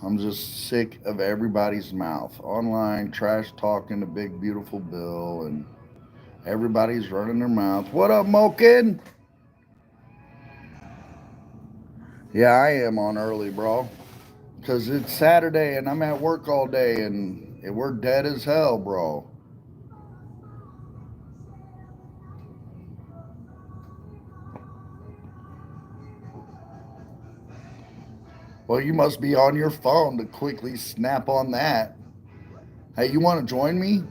I'm just sick of everybody's mouth. Online, trash talking to Big Beautiful Bill, and everybody's running their mouth. What up, Mokin? Yeah, I am on early, bro. Because it's Saturday and I'm at work all day and we're dead as hell, bro. Well, you must be on your phone to quickly snap on that. Hey, you want to join me?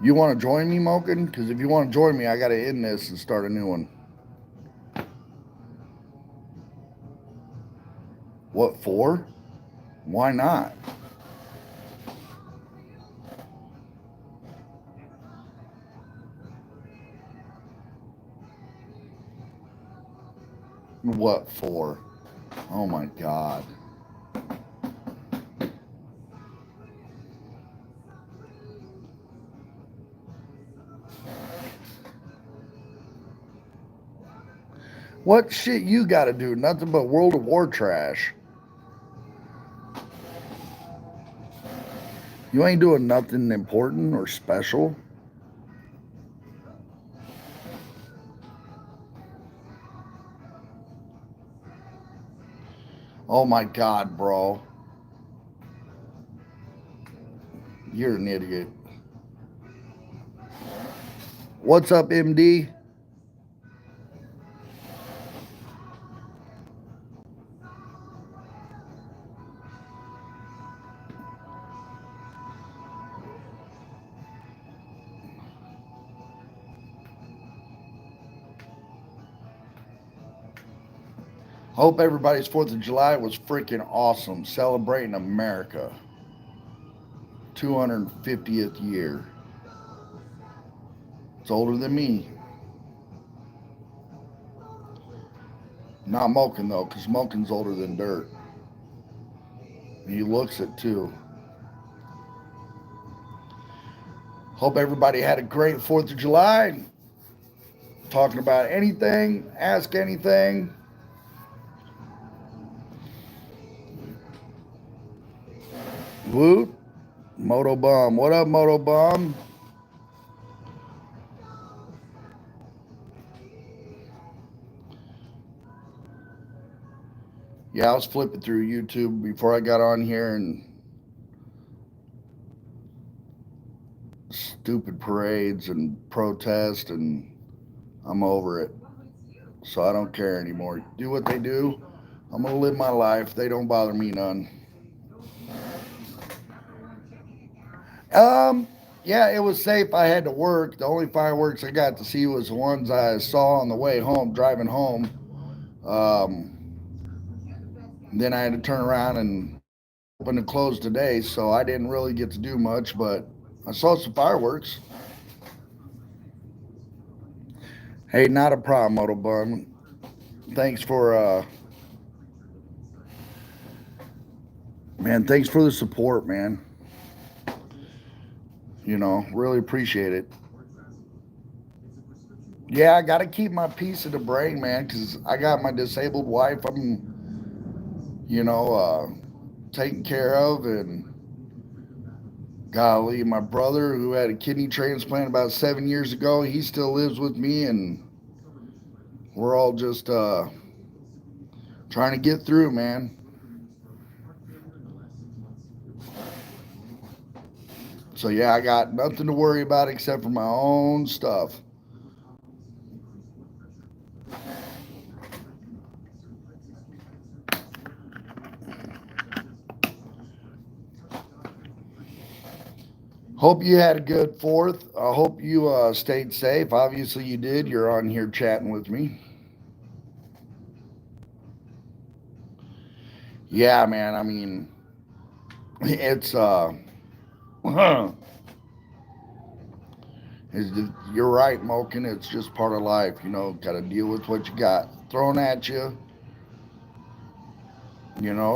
You want to join me, Mokin? Because if you want to join me, I got to end this and start a new one. What for? Why not? What for? Oh my God. What shit you got to do? Nothing but World of War trash. You ain't doing nothing important or special. Oh my God, bro. You're an idiot. What's up, MD? Hope everybody's 4th of July was freaking awesome. Celebrating America. 250th year. It's older than me. Not Moken, though, because Moken's older than dirt. And he looks it, too. Hope everybody had a great 4th of July. Talking about anything, ask anything. Woot. Moto Bum. What up, Moto Bum? Yeah, I was flipping through YouTube before I got on here and stupid parades and protests, and I'm over it. So I don't care anymore. Do what they do. I'm going to live my life. They don't bother me none. Um, yeah, it was safe. I had to work. The only fireworks I got to see was the ones I saw on the way home, driving home. Um, then I had to turn around and open and close today, so I didn't really get to do much, but I saw some fireworks. Hey, not a problem, Motobun. Thanks for man, thanks for the support, man. Really appreciate it. Yeah, I got to keep my piece of the brain, man, because I got my disabled wife you know, uh, taken care of, and golly, my brother who had a kidney transplant about 7 years ago, he still lives with me, and we're all just trying to get through, man. So yeah, I got nothing to worry about except for my own stuff. Hope you had a good 4th. I hope you stayed safe. Obviously, you did. You're on here chatting with me. Yeah, man. I mean, it's You're right, Moken. It's just part of life. Got to deal with what you got thrown at you.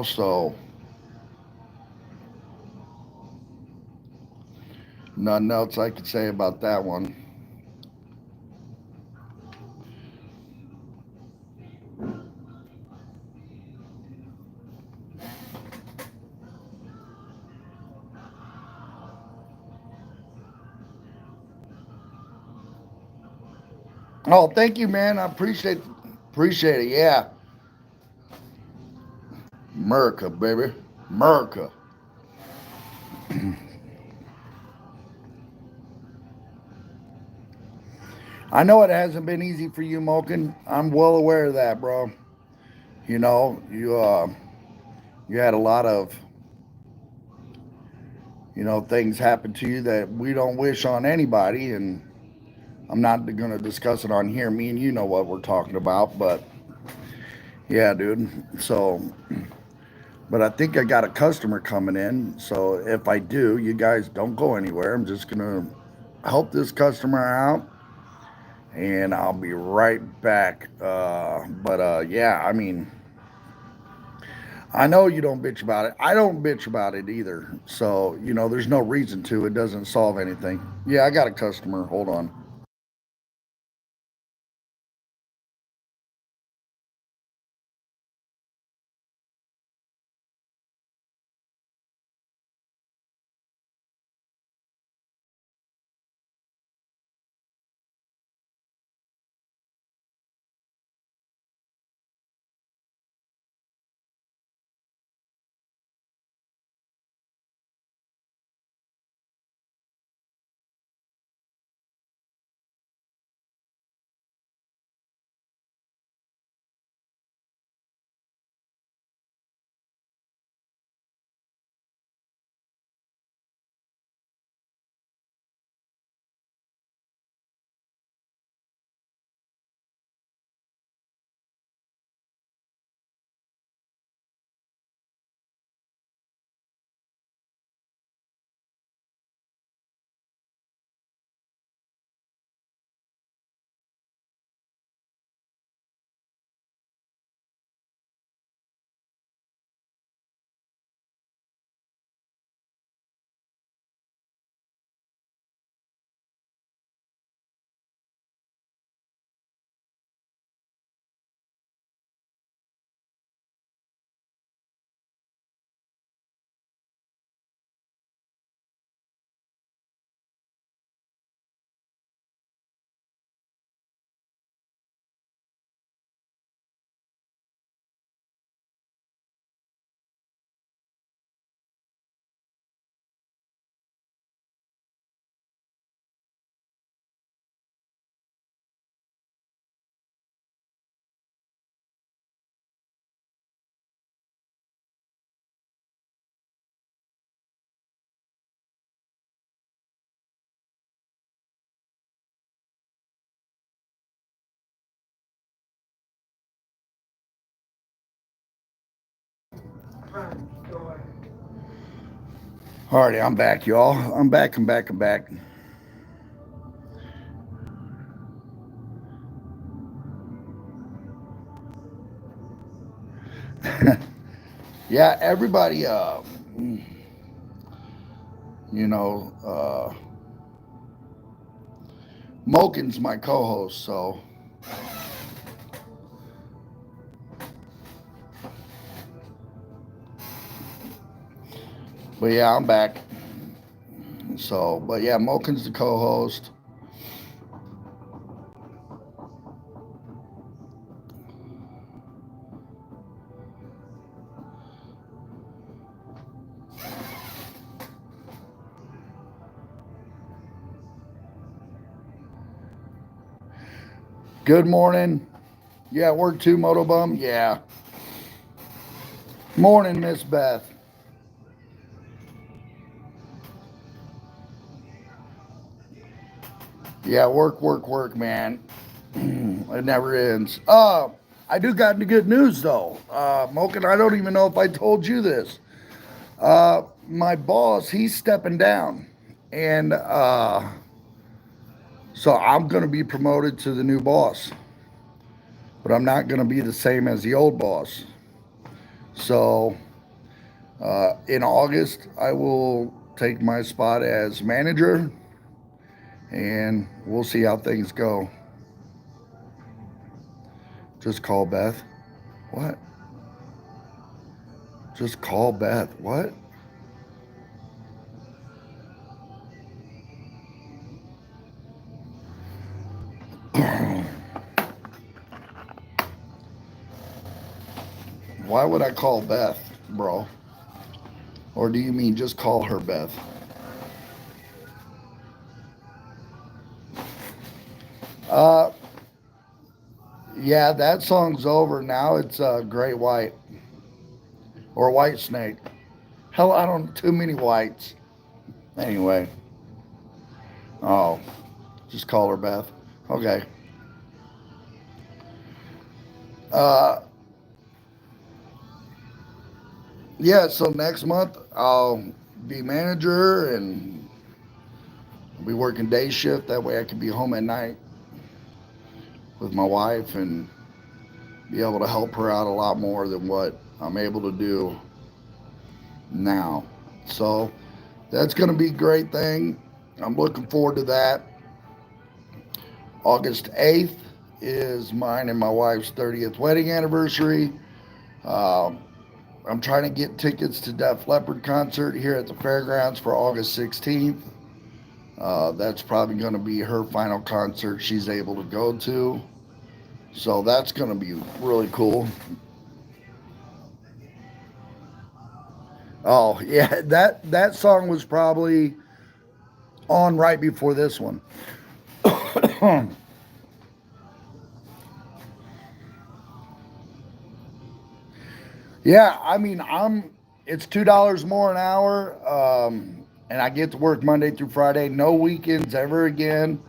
So nothing else I could say about that one. Oh, thank you, man. I appreciate it. Yeah, America, baby, America. I know it hasn't been easy for you, Moken. I'm well aware of that, bro. You had a lot of things happen to you that we don't wish on anybody, and I'm not going to discuss it on here. Me and you know what we're talking about, but yeah, dude. So, but I think I got a customer coming in. So if I do, you guys don't go anywhere. I'm just going to help this customer out and I'll be right back. Yeah, I mean, I know you don't bitch about it. I don't bitch about it either. So, there's no reason to. It doesn't solve anything. Yeah, I got a customer. Hold on. Alrighty, I'm back, y'all. I'm back. I'm back. I'm back. Yeah, everybody. You know, Moken's my co-host, so. But yeah, I'm back. So, but yeah, Moken's the co-host. Good morning. Yeah, word two, Motobum. Yeah. Morning, Miss Beth. Yeah, work, man. It never ends. I do got the good news though. Moken, I don't even know if I told you this. My boss, he's stepping down, and So I'm going to be promoted to the new boss, but I'm not going to be the same as the old boss. So in August, I will take my spot as manager, and we'll see how things go. Just call Beth. What? Just call Beth. What? Why would I call Beth, bro? Or do you mean just call her Beth? Uh, yeah, that song's over. Now it's Great White or White Snake. Hell, I don't too many whites. Anyway, oh, just call her Beth. Okay. Uh, yeah. So next month I'll be manager and be working day shift. That way I can be home at night with my wife and be able to help her out a lot more than what I'm able to do now. So that's going to be a great thing. I'm looking forward to that. August 8th is mine and my wife's 30th wedding anniversary. Um, I'm trying to get tickets to Def Leppard concert here at the fairgrounds for August 16th. That's probably going to be her final concert she's able to go to. So that's going to be really cool. Oh, yeah, that song was probably on right before this one. Yeah, I mean, it's $2 more an hour, and I get to work Monday through Friday. No weekends ever again,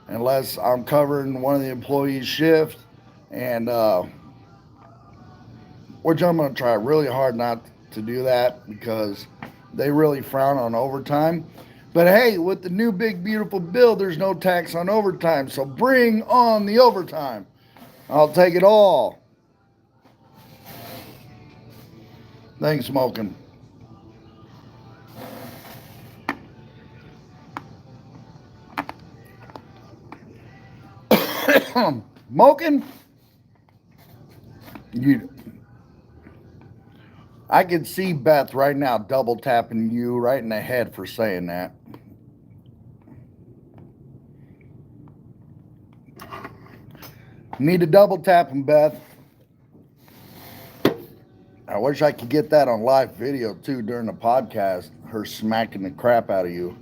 unless I'm covering one of the employees' shift, and which I'm going to try really hard not to do that because they really frown on overtime. But hey, with the new big beautiful bill, there's no tax on overtime, so bring on the overtime. I'll take it all. Thanks, smoking. Smoking? You, I could see Beth right now double tapping you right in the head for saying that. Need to double tap him, Beth. I wish I could get that on live video too during the podcast. Her smacking the crap out of you.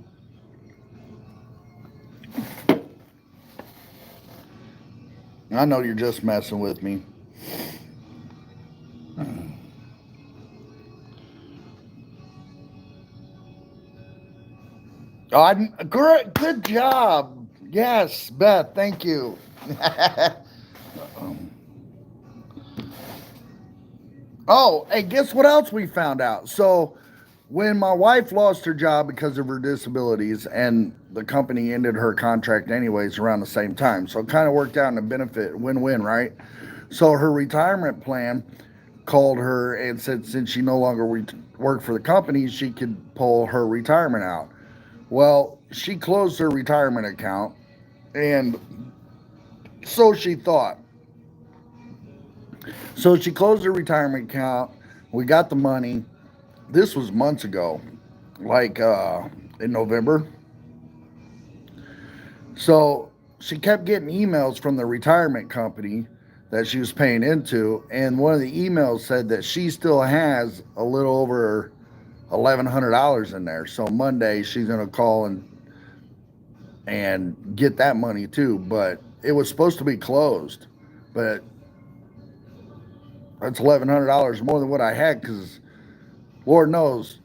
I know you're just messing with me. Great, good job. Yes, Beth, thank you. Oh, hey, guess what else we found out? So, when my wife lost her job because of her disabilities and the company ended her contract anyways around the same time, so it kind of worked out in a benefit, win-win, right? So her retirement plan called her and said since she no longer worked for the company, she could pull her retirement out. Well, she closed her retirement account, and so she thought. So she closed her retirement account. We got the money. This was months ago, like in November. So she kept getting emails from the retirement company that she was paying into, and one of the emails said that she still has a little over $1,100 in there. So Monday she's gonna call and get that money too. But it was supposed to be closed, but that's $1,100 more than what I had because Lord knows,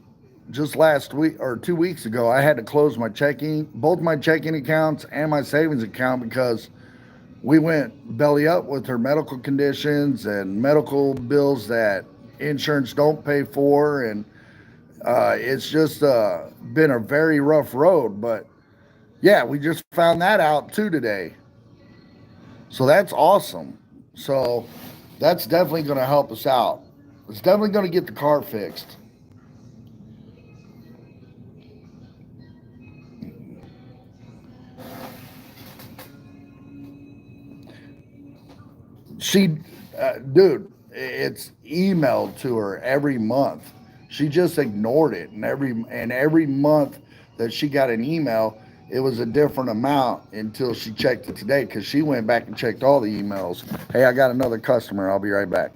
just last week or 2 weeks ago, I had to close both my checking accounts and my savings account because we went belly up with her medical conditions and medical bills that insurance don't pay for, and it's just been a very rough road. But Yeah, we just found that out too today. So that's awesome. So that's definitely going to help us out. It's definitely going to get the car fixed. She, dude, it's emailed to her every month. She just ignored it, and every month that she got an email, it was a different amount until she checked it today because she went back and checked all the emails. Hey, I got another customer. I'll be right back.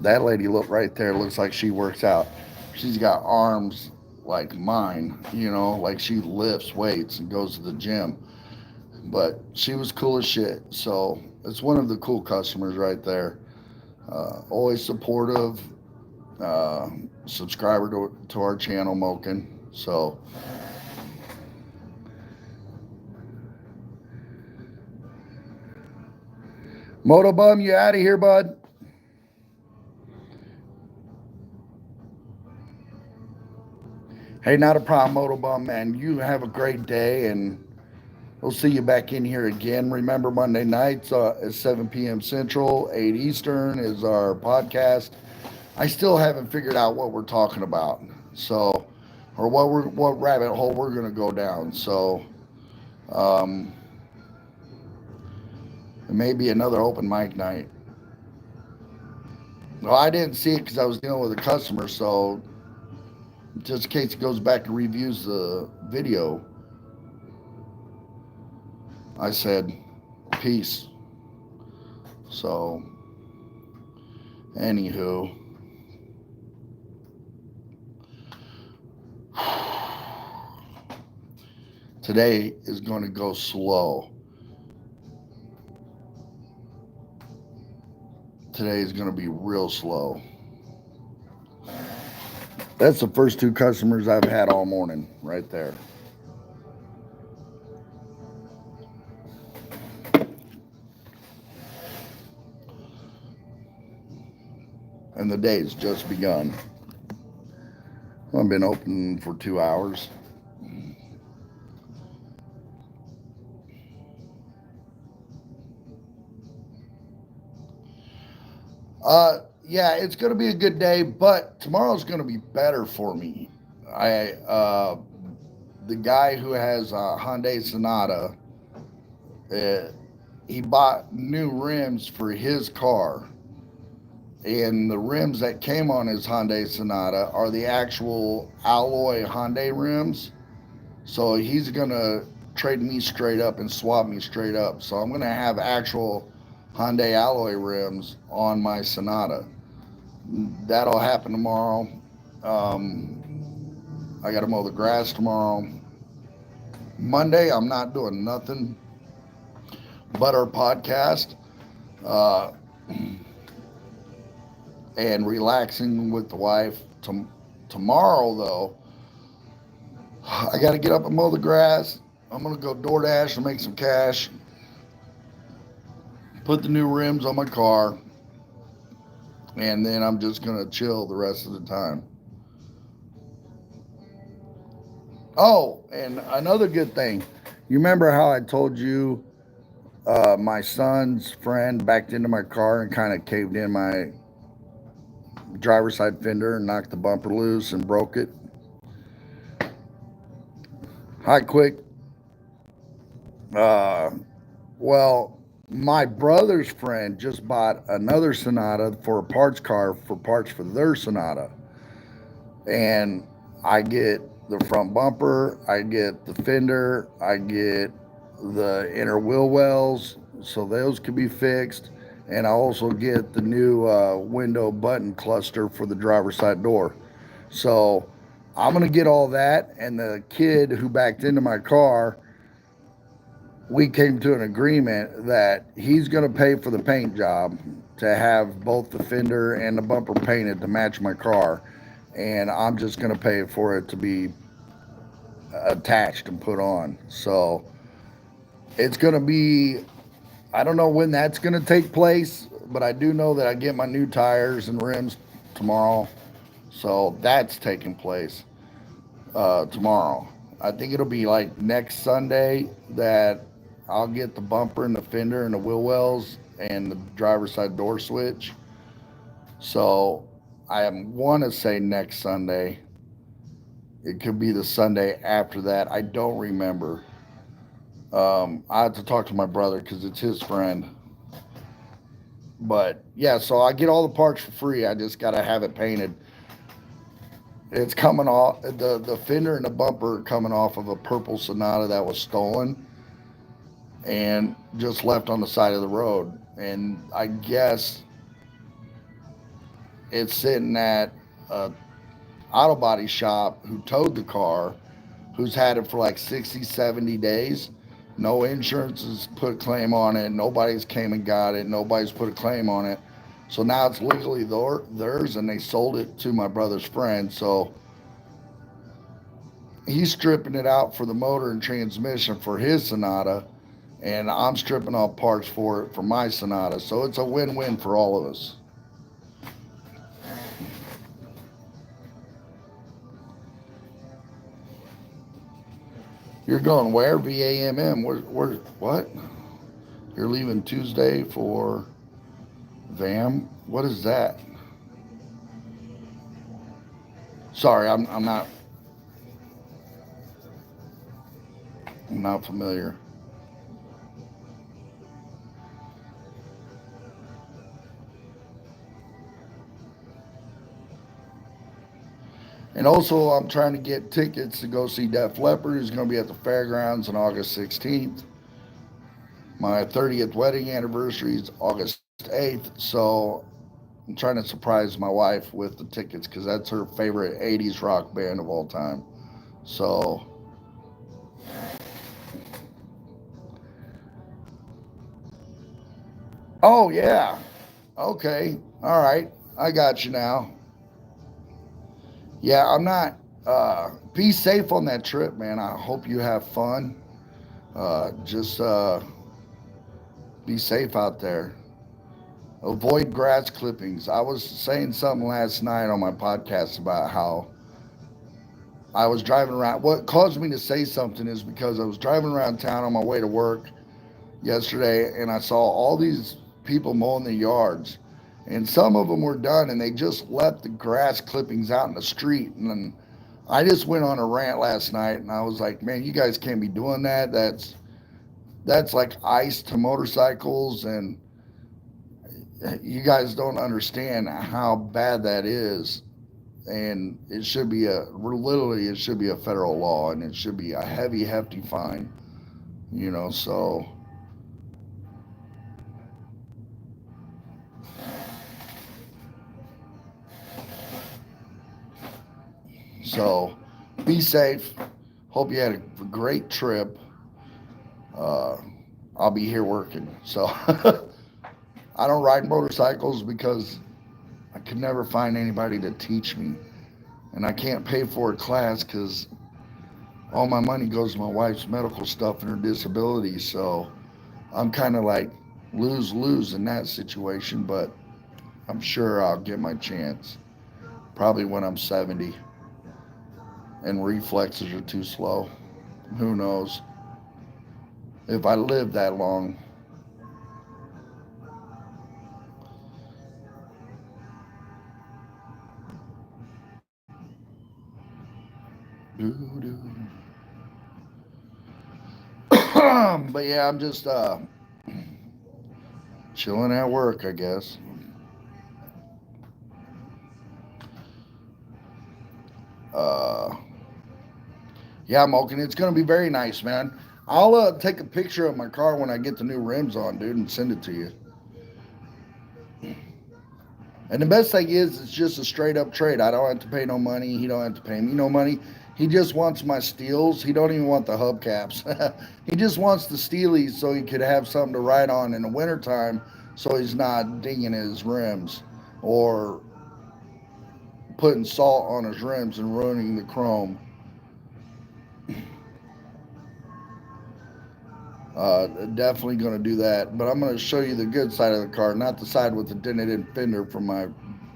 That lady look right there looks like she works out. She's got arms like mine, like she lifts weights and goes to the gym. But she was cool as shit. So it's one of the cool customers right there. Always supportive, uh, subscriber to our channel, Moken. So Motobum, you out of here, bud? Hey, not a problem, Motobum, man. You have a great day, and we'll see you back in here again. Remember, Monday nights at 7 p.m. Central, 8 Eastern is our podcast. I still haven't figured out what we're talking about, so or what rabbit hole we're gonna go down. So um, it may be another open mic night. Well, I didn't see it because I was dealing with a customer, so just in case it goes back and reviews the video, I said peace. So, anywho, today is going to go slow. Today is going to be real slow. That's the first two customers I've had all morning right there. And the day's just begun. I've been open for 2 hours. Yeah, it's going to be a good day, but tomorrow's going to be better for me. The guy who has a Hyundai Sonata, he bought new rims for his car, and the rims that came on his Hyundai Sonata are the actual alloy Hyundai rims. So he's going to trade me straight up and swap me straight up. So I'm going to have actual Hyundai alloy rims on my Sonata. That'll happen tomorrow. I got to mow the grass tomorrow. Monday, I'm not doing nothing but our podcast and relaxing with the wife. Tomorrow, though, I got to get up and mow the grass. I'm going to go DoorDash and make some cash. Put the new rims on my car. And then I'm just going to chill the rest of the time. Oh, and another good thing. You remember how I told you my son's friend backed into my car and kind of caved in my driver's side fender and knocked the bumper loose and broke it? Hi, quick. Well, my brother's friend just bought another Sonata for a parts car for parts for their Sonata. And I get the front bumper, I get the fender, I get the inner wheel wells, so those can be fixed. And I also get the new window button cluster for the driver's side door. So I'm going to get all that. And the kid who backed into my car, we came to an agreement that he's going to pay for the paint job to have both the fender and the bumper painted to match my car. And I'm just going to pay for it to be attached and put on. So it's going to be, I don't know when that's going to take place, but I do know that I get my new tires and rims tomorrow. So that's taking place tomorrow. I think it'll be like next Sunday that I'll get the bumper and the fender and the wheel wells and the driver's side door switch. So I want to say next Sunday. It could be the Sunday after that. I don't remember. I have to talk to my brother because it's his friend. But yeah, so I get all the parts for free. I just got to have it painted. It's coming off, the fender and the bumper are coming off of a purple Sonata that was stolen and just left on the side of the road. And I guess it's sitting at a auto body shop who towed the car, who's had it for like 60, 70 days. No insurance has put a claim on it. Nobody's came and got it. Nobody's put a claim on it. So now it's legally theirs, and they sold it to my brother's friend. So he's stripping it out for the motor and transmission for his Sonata, and I'm stripping off parts for it for my Sonata. So it's a win-win for all of us. You're going where? VAMM? Where? What? You're leaving Tuesday for VAM? What is that? Sorry, I'm not familiar. And also, I'm trying to get tickets to go see Def Leppard, who's going to be at the fairgrounds on August 16th. My 30th wedding anniversary is August 8th, so I'm trying to surprise my wife with the tickets because that's her favorite 80s rock band of all time. So, oh, yeah. Okay. All right. I got you now. Yeah, I'm not. Be safe on that trip, man. I hope you have fun. Just be safe out there. Avoid grass clippings. I was saying something last night on my podcast about how I was driving around. What caused me to say something is because I was driving around town on my way to work yesterday, and I saw all these people mowing the yards, and some of them were done, and they just left the grass clippings out in the street. And then I just went on a rant last night, and I was like, man, you guys can't be doing that. That's like ice to motorcycles, and you guys don't understand how bad that is. And it should be literally it should be a federal law, and it should be a heavy, hefty fine. So so be safe. Hope you had a great trip. Uh, I'll be here working. So I don't ride motorcycles because I could never find anybody to teach me. And I can't pay for a class because all my money goes to my wife's medical stuff and her disability. So I'm kind of like lose lose in that situation, but I'm sure I'll get my chance. Probably when I'm 70 and reflexes are too slow. Who knows? If I live that long. But yeah, I'm just chilling at work, I guess. Uh, yeah, Moken, it's gonna be very nice, man. I'll take a picture of my car when I get the new rims on, dude, and send it to you. And the best thing is, it's just a straight up trade. I don't have to pay no money. He don't have to pay me no money. He just wants my steels. He don't even want the hubcaps. He just wants the steelies so he could have something to ride on in the wintertime so he's not dinging his rims or putting salt on his rims and ruining the chrome. Definitely going to do that. But I'm going to show you the good side of the car, not the side with the dented in fender from my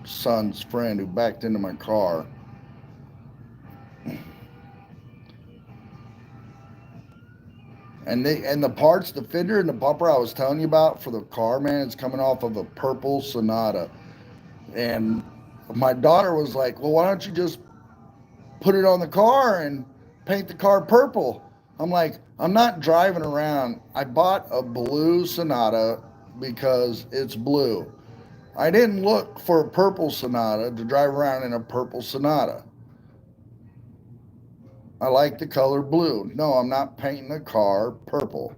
son's friend who backed into my car. And the parts, the fender and the bumper I was telling you about for the car, man, it's coming off of a purple Sonata. And my daughter was like, "Well, why don't you just put it on the car and paint the car purple?" I'm like, "I'm not driving around. I bought a blue Sonata because it's blue. I didn't look for a purple Sonata to drive around in a purple Sonata. I like the color blue. No, I'm not painting the car purple.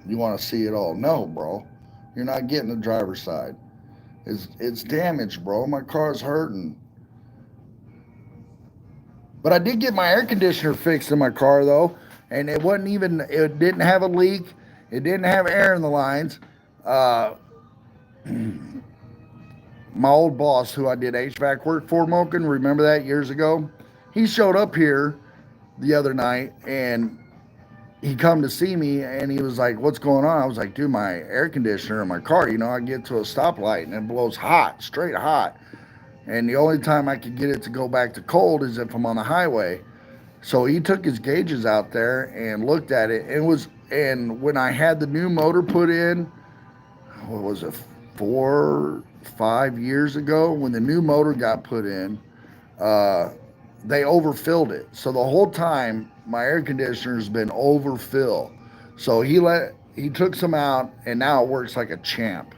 You want to see it all? No, bro. You're not getting the driver's side. It's damaged, bro. My car's hurting. But I did get my air conditioner fixed in my car though, and it wasn't even. It didn't have a leak. It didn't have air in the lines. Uh, my old boss, who I did HVAC work for, Moken, remember that years ago? He showed up here the other night and he come to see me and he was like, "What's going on?" I was like, "Dude, my air conditioner in my car. I get to a stoplight and it blows hot, straight hot, and the only time I could get it to go back to cold is if I'm on the highway." So he took his gauges out there and looked at it. And when I had the new motor put in, what was it, 4, 5 years ago, when the new motor got put in, uh, they overfilled it. So the whole time my air conditioner's been overfill. So he took some out and now it works like a champ.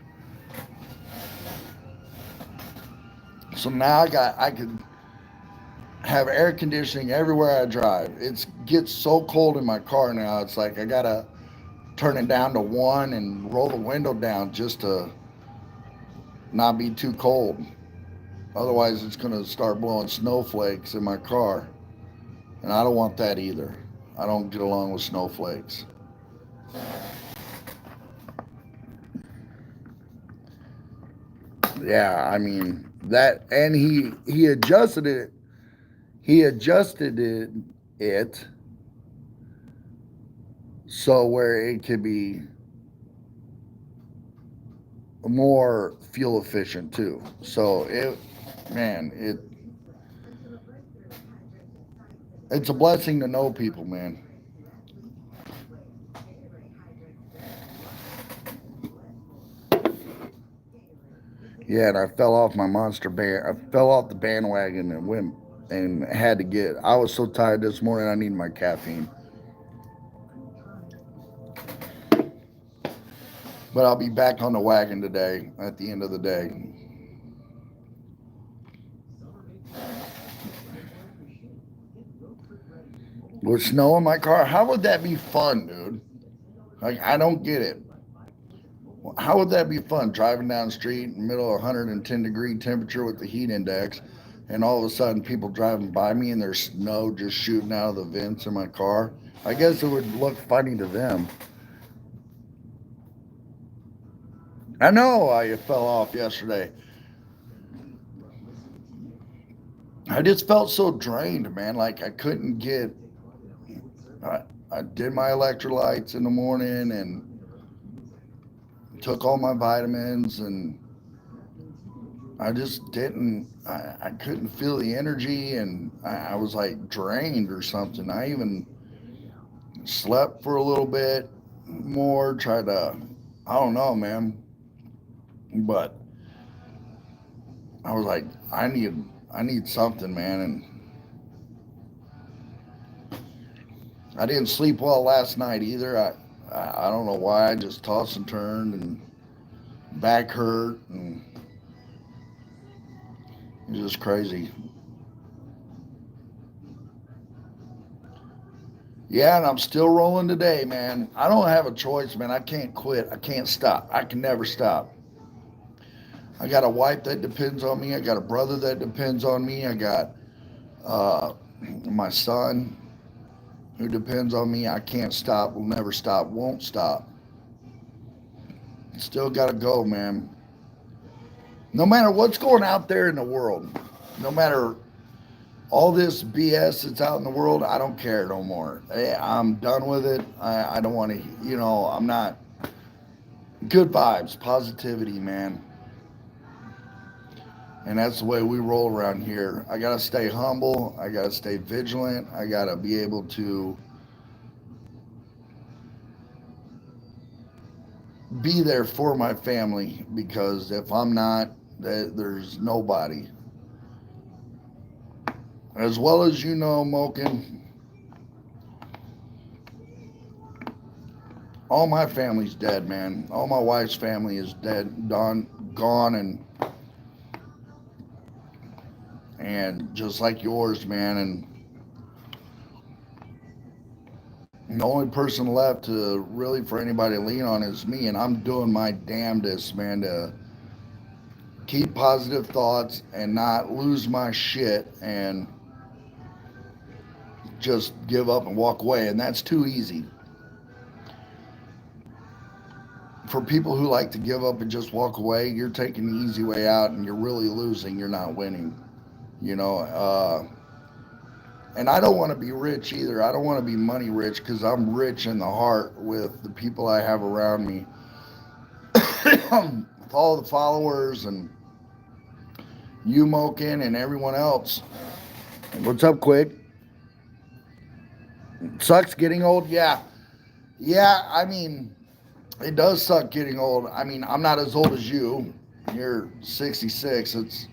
So now I could have air conditioning everywhere I drive. It gets so cold in my car now. It's like I gotta turn it down to 1 and roll the window down just to not be too cold. Otherwise, it's gonna start blowing snowflakes in my car, and I don't want that either. I don't get along with snowflakes. Yeah, I mean that, and he adjusted it. He adjusted it so where it could be more fuel efficient too. So it's a blessing to know people, man. Yeah, and I fell off my monster band. I fell off the bandwagon and went and had to get. I was so tired this morning. I need my caffeine. But I'll be back on the wagon today. At the end of the day, with snow in my car, how would that be fun, dude? Like I don't get it. How would that be fun driving down the street in the middle of 110-degree temperature with the heat index, and all of a sudden people driving by me and there's snow just shooting out of the vents in my car? I guess it would look funny to them. I know I fell off yesterday. I just felt so drained, man. Like I couldn't get. I, I did my electrolytes in the morning and took all my vitamins, and I just didn't. I couldn't feel the energy, and I was like drained or something. I even slept for a little bit more. Tried to. I don't know, man. But I was like, I need something, man, and I didn't sleep well last night either. I don't know why. I just tossed and turned and back hurt and it was just crazy. Yeah, and I'm still rolling today, man. I don't have a choice, man. I can't quit. I can't stop. I can never stop. I got a wife that depends on me. I got a brother that depends on me. I got uh, my son who depends on me. I can't stop. Will never stop. Won't stop. Still got to go, man. No matter what's going out there in the world, no matter all this BS that's out in the world, I don't care no more. I'm done with it. I don't want to, I'm not. Good vibes, positivity, man. And that's the way we roll around here. I got to stay humble. I got to stay vigilant. I got to be able to be there for my family because if I'm not, there's nobody. As well as Moken, all my family's dead, man. All my wife's family is dead, done, gone, and just like yours, man. And the only person left to really for anybody to lean on is me, and I'm doing my damnedest, man, to keep positive thoughts and not lose my shit and just give up and walk away. And that's too easy. For people who like to give up and just walk away, you're taking the easy way out and you're really losing. You're not winning. You know, and I don't want to be rich either. I don't want to be money rich because I'm rich in the heart with the people I have around me, with all the followers and you, Moken, and everyone else. What's up, Quick? Sucks getting old? Yeah. Yeah, I mean, it does suck getting old. I mean, I'm not as old as you. You're 66. It's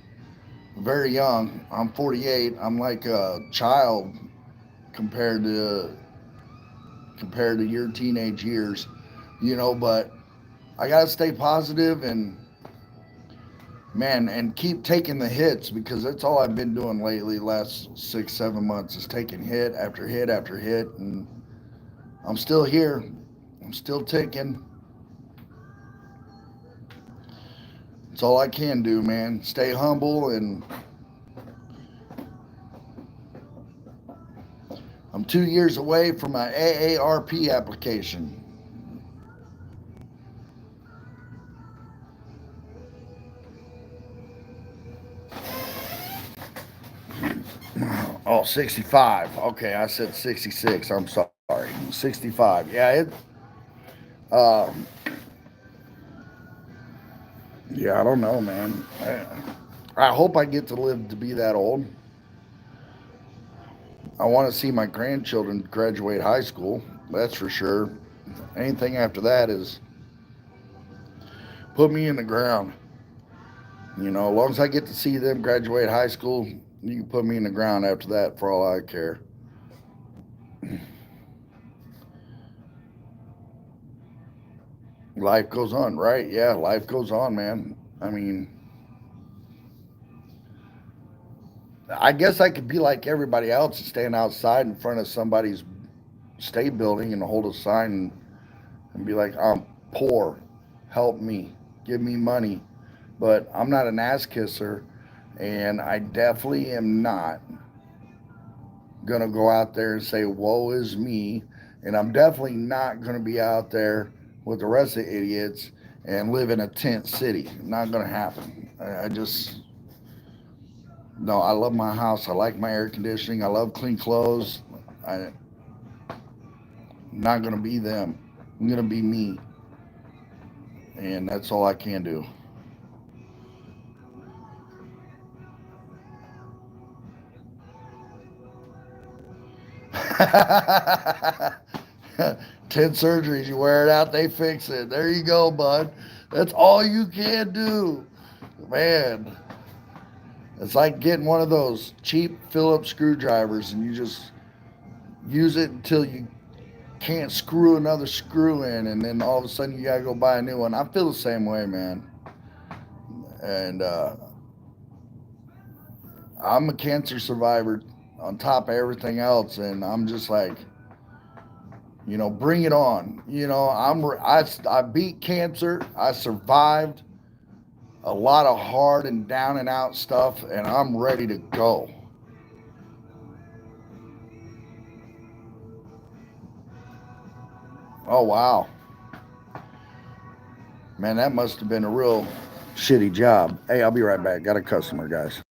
very young. I'm 48. I'm like a child compared to your teenage years, you know, but I got to stay positive and man, and keep taking the hits because that's all I've been doing lately. Last 6, 7 months is taking hit after hit after hit, and I'm still here. I'm still ticking. It's all I can do, man. Stay humble, and I'm 2 years away from my AARP application. Oh, 65. Okay, I said 66. I'm sorry. 65. Yeah, um, yeah, I don't know, man. I hope I get to live to be that old. I want to see my grandchildren graduate high school. That's for sure. Anything after that is put me in the ground. You know, as long as I get to see them graduate high school, you can put me in the ground after that for all I care. Life goes on, right? Yeah, life goes on, man. I mean, I guess I could be like everybody else and stand outside in front of somebody's state building and hold a sign and be like, I'm poor, help me, give me money. But I'm not an ass kisser, and I definitely am not gonna go out there and say, woe is me. And I'm definitely not gonna be out there with the rest of the idiots and live in a tent city. Not gonna happen. I just, no, I love my house. I like my air conditioning. I love clean clothes. I'm not gonna be them. I'm gonna be me. And that's all I can do. Ten surgeries, you wear it out, they fix it. There you go, bud. That's all you can do. Man, it's like getting one of those cheap Phillips screwdrivers and you just use it until you can't screw another screw in, and then all of a sudden you gotta go buy a new one. I feel the same way, man. And I'm a cancer survivor on top of everything else, and I'm just like, bring it on. I beat cancer. I survived a lot of hard and down and out stuff, and I'm ready to go. Oh wow, man, that must have been a real shitty job. Hey, I'll be right back. Got a customer, guys.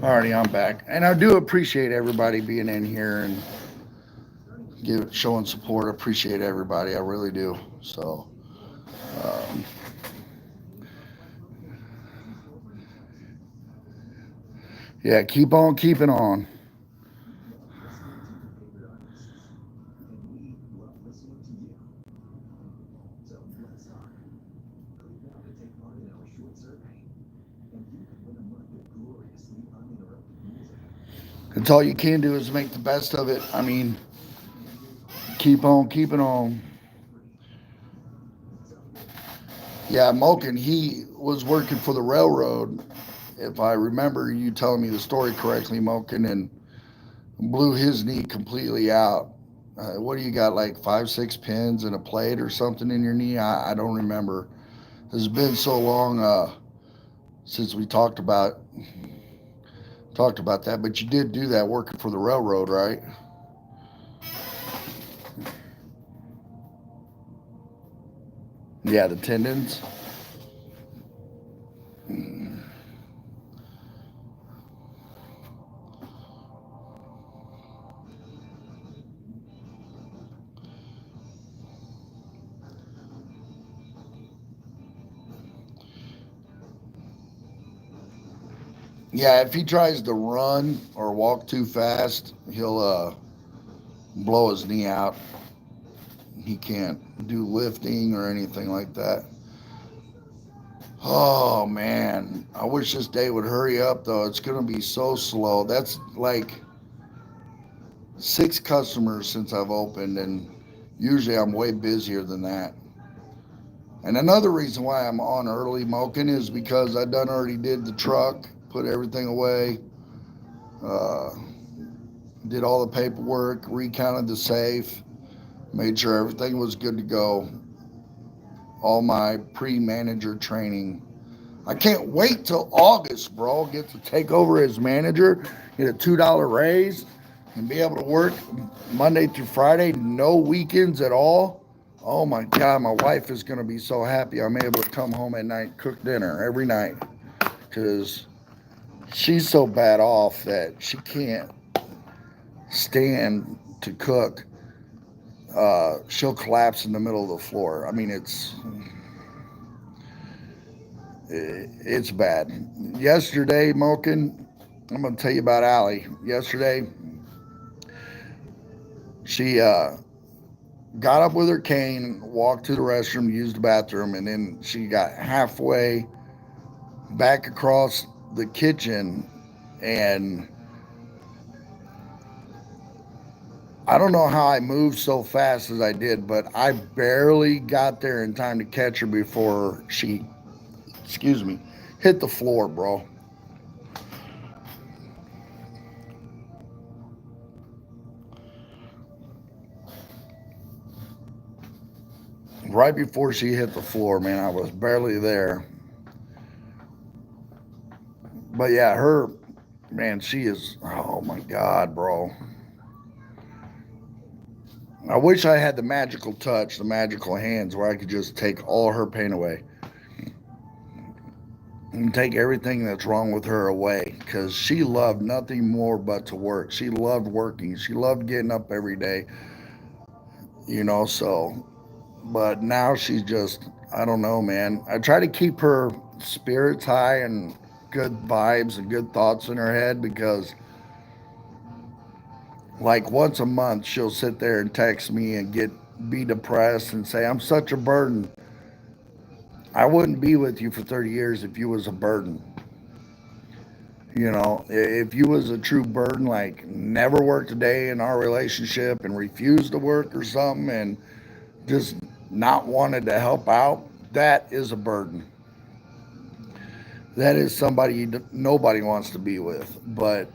Alrighty, I'm back, and I do appreciate everybody being in here and showing support. I appreciate everybody, I really do. So, um, yeah, keep on keeping on. That's all you can do is make the best of it. I mean, keep on keeping on. Yeah, Moken, he was working for the railroad, if I remember you telling me the story correctly, Moken, and blew his knee completely out. What do you got, like 5, 6 pins and a plate or something in your knee? I don't remember. It's been so long since we talked about that. But you did do that working for the railroad, right? Yeah, the tendons. Yeah, if he tries to run or walk too fast, he'll blow his knee out. He can't do lifting or anything like that. Oh man, I wish this day would hurry up though. It's gonna be so slow. That's like 6 customers since I've opened, and usually I'm way busier than that. And another reason why I'm on early, Moken, is because I done already did the truck, put everything away, uh, did all the paperwork, recounted the safe, made sure everything was good to go. All my pre-manager training. I can't wait till August, bro. Get to take over as manager, get a $2 raise, and be able to work Monday through Friday, no weekends at all. Oh my God, my wife is going to be so happy I'm able to come home at night, cook dinner every night, because she's so bad off that she can't stand to cook. She'll collapse in the middle of the floor. I mean, it's bad. Yesterday, Moken, I'm going to tell you about Allie. Yesterday, she got up with her cane, walked to the restroom, used the bathroom, and then she got halfway back across the kitchen. And I don't know how I moved so fast as I did, but I barely got there in time to catch her before she, excuse me, hit the floor, bro. Right before she hit the floor, man, I was barely there. But yeah, her, man, she is, oh my God, bro. I wish I had the magical touch, the magical hands where I could just take all her pain away and take everything that's wrong with her away, because she loved nothing more but to work. She loved working. She loved getting up every day, so. But now she's just, I don't know, man. I try to keep her spirits high and good vibes and good thoughts in her head, because like once a month she'll sit there and text me and be depressed and say, I'm such a burden. I wouldn't be with you for 30 years if you was a burden. If you was a true burden, like never worked a day in our relationship and refused to work or something and just not wanted to help out, that is a burden. That is somebody nobody wants to be with. But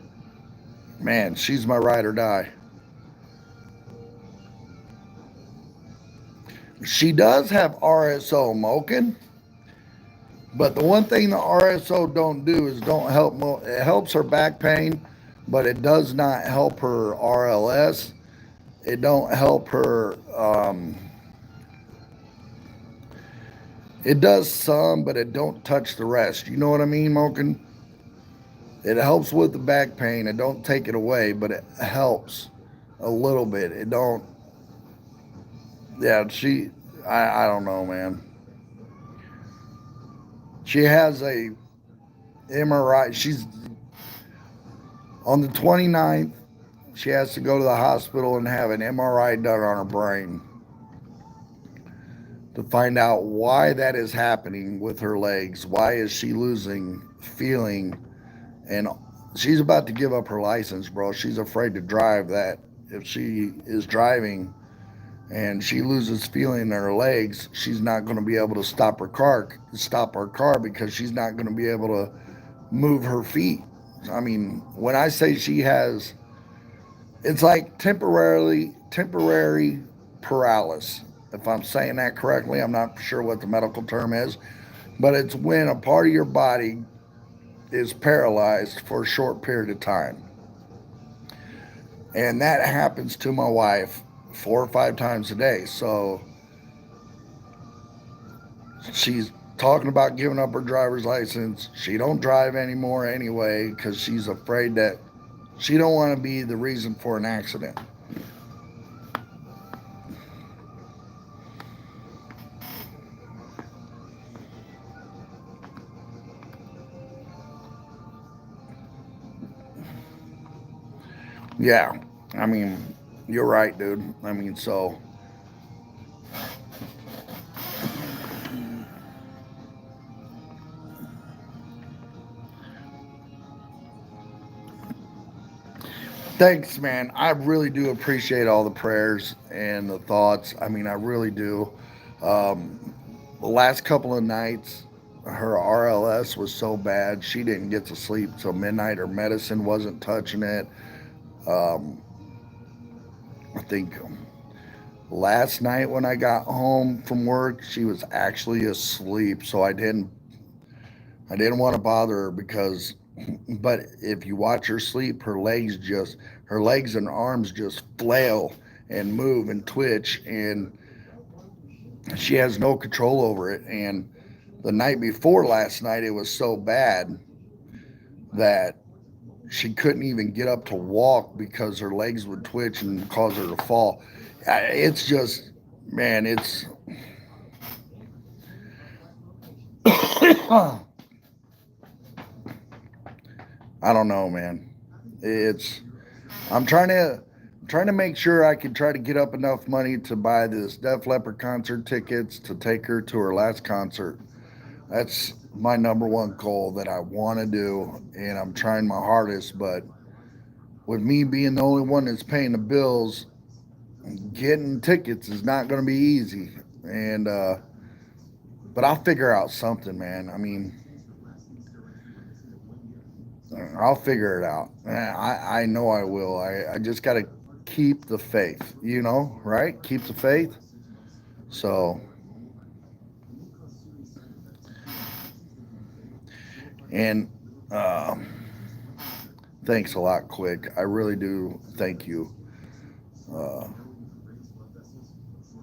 man, she's my ride or die. She does have RSO, Moken. But the one thing the RSO don't do is don't help. It helps her back pain, but it does not help her RLS. It don't help her. It does some, but it don't touch the rest. You know what I mean, Moken? It helps with the back pain. It don't take it away, but it helps a little bit. It don't. Yeah, I don't know, man. She has a MRI. She's on the 29th. She has to go to the hospital and have an MRI done on her brain to find out why that is happening with her legs. Why is she losing feeling? And she's about to give up her license, bro. She's afraid to drive that. If she is driving and she loses feeling in her legs, she's not going to be able to stop her car because she's not going to be able to move her feet. I mean, when I say she has, it's like temporary paralysis. If I'm saying that correctly, I'm not sure what the medical term is, but it's when a part of your body is paralyzed for a short period of time. And that happens to my wife 4 or 5 times a day. So she's talking about giving up her driver's license. She don't drive anymore anyway because she's afraid that she don't want to be the reason for an accident. Yeah, I mean, you're right, dude. I mean, so thanks, man. I really do appreciate all the prayers and the thoughts. I mean, I really do. Um, the last couple of nights, her RLS was so bad she didn't get to sleep till midnight. Her medicine wasn't touching it. Um, I think last night when I got home from work, she was actually asleep, so I didn't want to bother her because, but if you watch her sleep, her legs and arms just flail and move and twitch, and she has no control over it. And the night before last night, it was so bad that she couldn't even get up to walk because her legs would twitch and cause her to fall. It's just, man, it's, I don't know, man. It's, I'm trying to make sure I can try to get up enough money to buy this Def Leppard concert tickets to take her to her last concert. That's my number one goal that I want to do, and I'm trying my hardest. But with me being the only one that's paying the bills, getting tickets is not going to be easy. And but I'll figure out something, man. I mean, I'll figure it out. I know I will. I just got to keep the faith, right? Keep the faith. So, and um, thanks a lot, Quick. I really do thank you. Uh,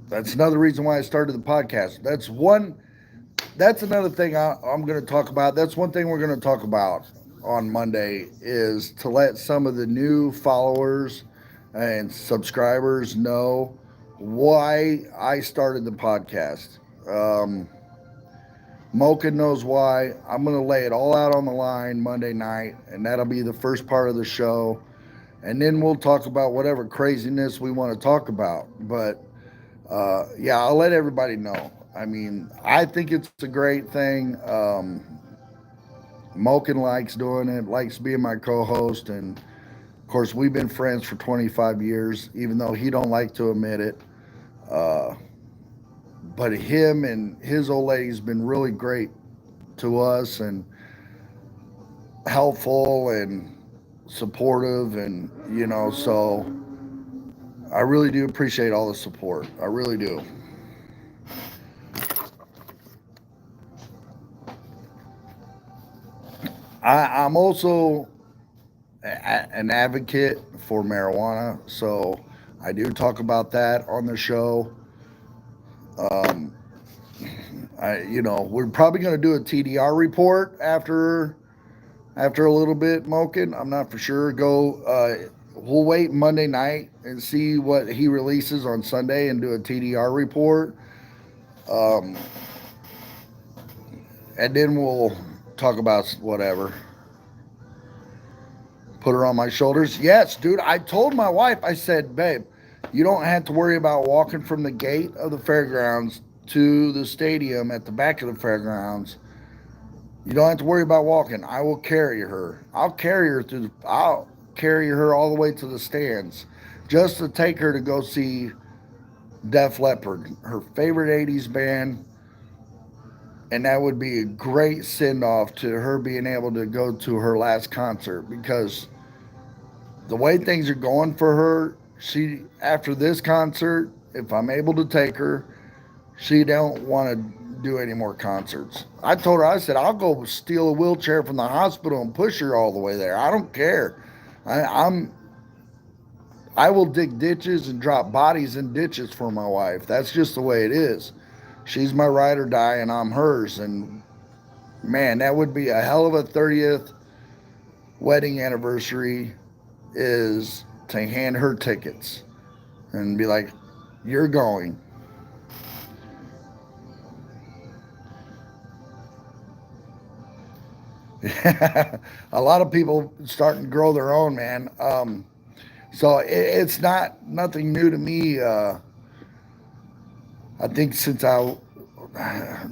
that's another reason why I started the podcast. That's another thing I'm going to talk about. That's one thing we're going to talk about on Monday is to let some of the new followers and subscribers know why I started the podcast. Mocha knows why. I'm going to lay it all out on the line Monday night, and that'll be the first part of the show. And then we'll talk about whatever craziness we want to talk about. But yeah, I'll let everybody know. I mean, I think it's a great thing. Moken likes doing it, likes being my co-host, and of course, we've been friends for 25 years, even though he don't like to admit it. Uh, but him and his old lady's been really great to us and helpful and supportive, and so I really do appreciate all the support. I really do. I'm also an advocate for marijuana, so I do talk about that on the show. Um, we're probably going to do a TDR report after after a little bit, Moken. I'm not for sure. We'll wait Monday night and see what he releases on Sunday and do a TDR report. Um, and then we'll talk about whatever. Put her on my shoulders. Yes, dude. I told my wife, I said, babe, you don't have to worry about walking from the gate of the fairgrounds to the stadium at the back of the fairgrounds. You don't have to worry about walking. I will carry her. I'll carry her all the way to the stands just to take her to go see Def Leppard, her favorite 80s band. And that would be a great send off to her being able to go to her last concert, because the way things are going for her, she, after this concert, if I'm able to take her, she don't want to do any more concerts. I told her, I said, I'll go steal a wheelchair from the hospital and push her all the way there. I don't care. I will dig ditches and drop bodies in ditches for my wife. That's just the way it is. She's my ride or die, and I'm hers. And man, that would be a hell of a 30th wedding anniversary, is to hand her tickets and be like, you're going. A lot of people starting to grow their own, man. So it's nothing new to me. I think since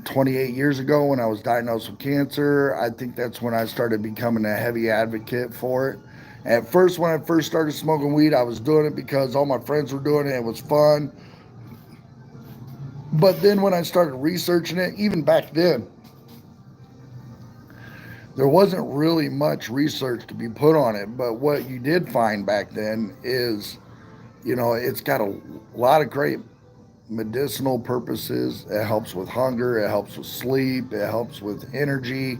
28 years ago, when I was diagnosed with cancer, I think that's when I started becoming a heavy advocate for it. At first, when I first started smoking weed, I was doing it because all my friends were doing it. It was fun. But then when I started researching it, even back then, there wasn't really much research to be put on it. But what you did find back then is, it's got a lot of great medicinal purposes. It helps with hunger. It helps with sleep. It helps with energy.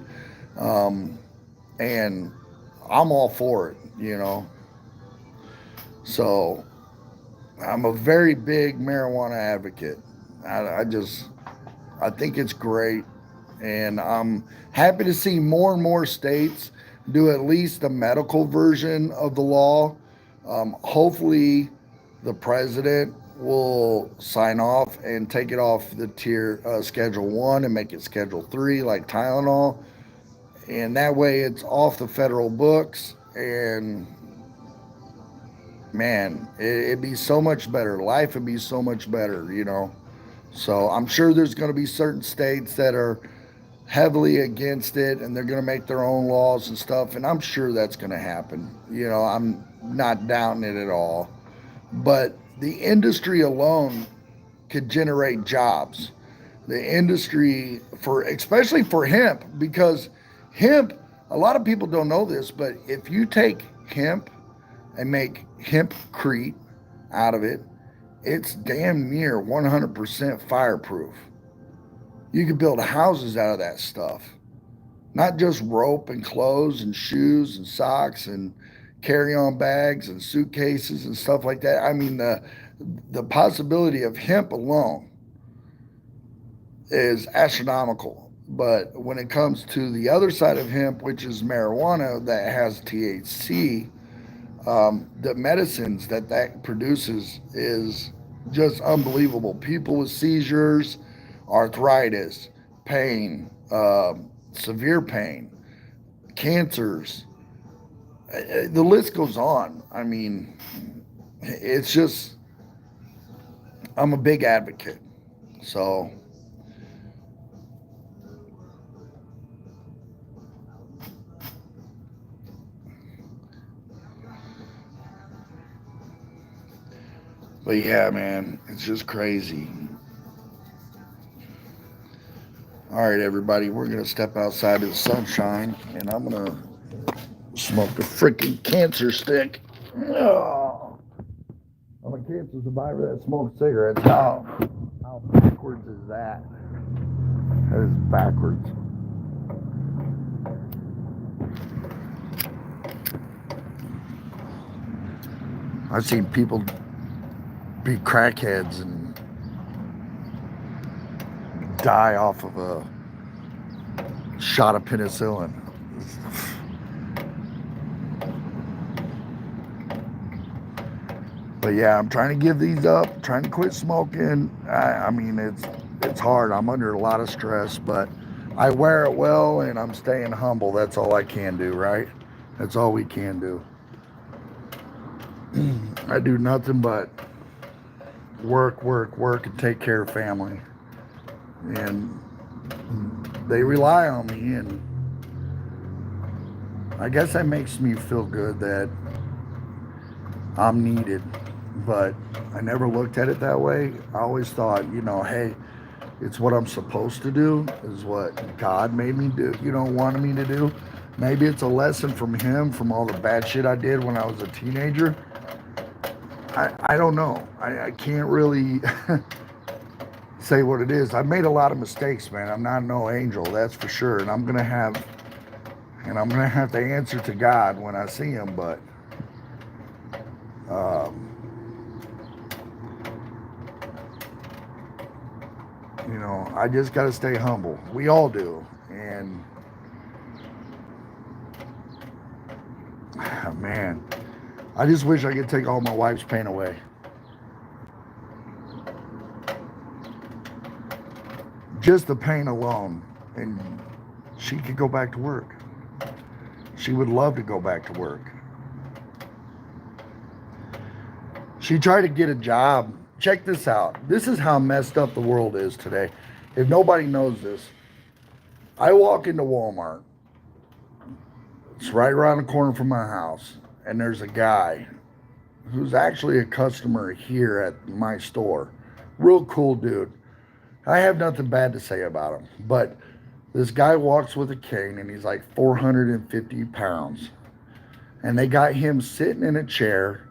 And I'm all for it, So I'm a very big marijuana advocate. I think it's great. And I'm happy to see more and more states do at least the medical version of the law. Hopefully, the president will sign off and take it off the tier Schedule 1 and make it Schedule 3 like Tylenol. And that way it's off the federal books. And man, it'd be so much better. Life would be so much better. So I'm sure there's going to be certain states that are heavily against it, and they're going to make their own laws and stuff, and I'm sure that's going to happen. I'm not doubting it at all. But the industry alone could generate jobs. The industry, especially for hemp, because hemp, a lot of people don't know this, but if you take hemp and make hempcrete out of it, it's damn near 100% fireproof. You could build houses out of that stuff. Not just rope and clothes and shoes and socks and carry-on bags and suitcases and stuff like that. I mean, the possibility of hemp alone is astronomical. But when it comes to the other side of hemp, which is marijuana that has THC, the medicines that produces is just unbelievable. People with seizures, arthritis, pain, severe pain, cancers, the list goes on. I mean, it's just, I'm a big advocate. So but yeah, man, it's just crazy. All right, everybody, we're going to step outside of the sunshine, and I'm going to smoke a freaking cancer stick. Oh, I'm a cancer survivor that smokes cigarettes. How backwards is that? That is backwards. I've seen people be crackheads and die off of a shot of penicillin. But yeah, I'm trying to give these up, trying to quit smoking. I mean, it's hard. I'm under a lot of stress, but I wear it well and I'm staying humble. That's all I can do, right? That's all we can do. I do nothing but work, work, work, and take care of family. And they rely on me, and I guess that makes me feel good that I'm needed. But I never looked at it that way. I always thought, hey, it's what I'm supposed to do, is what God made me do, wanted me to do. Maybe it's a lesson from Him, from all the bad shit I did when I was a teenager. I don't know. I can't really say what it is. I've made a lot of mistakes, man. I'm not no angel, that's for sure. And I'm gonna have to answer to God when I see Him. But I just gotta stay humble. We all do. And man, I just wish I could take all my wife's pain away. Just the pain alone, and she could go back to work. She would love to go back to work. She tried to get a job. Check this out. This is how messed up the world is today. If nobody knows this, I walk into Walmart. It's right around the corner from my house. And there's a guy who's actually a customer here at my store. Real cool dude. I have nothing bad to say about him. But this guy walks with a cane and he's like 450 pounds. And they got him sitting in a chair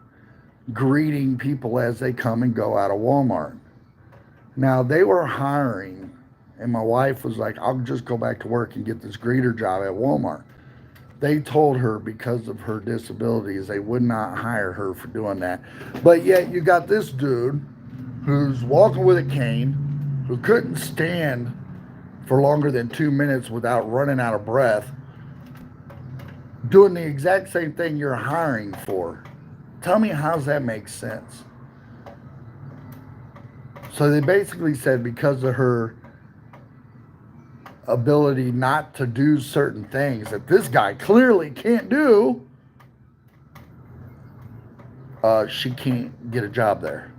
greeting people as they come and go out of Walmart. Now they were hiring, and my wife was like, I'll just go back to work and get this greeter job at Walmart. They told her because of her disabilities, they would not hire her for doing that. But yet you got this dude who's walking with a cane, who couldn't stand for longer than 2 minutes without running out of breath, doing the exact same thing you're hiring for. Tell me, how's that make sense? So they basically said because of her ability not to do certain things that this guy clearly can't do, she can't get a job there.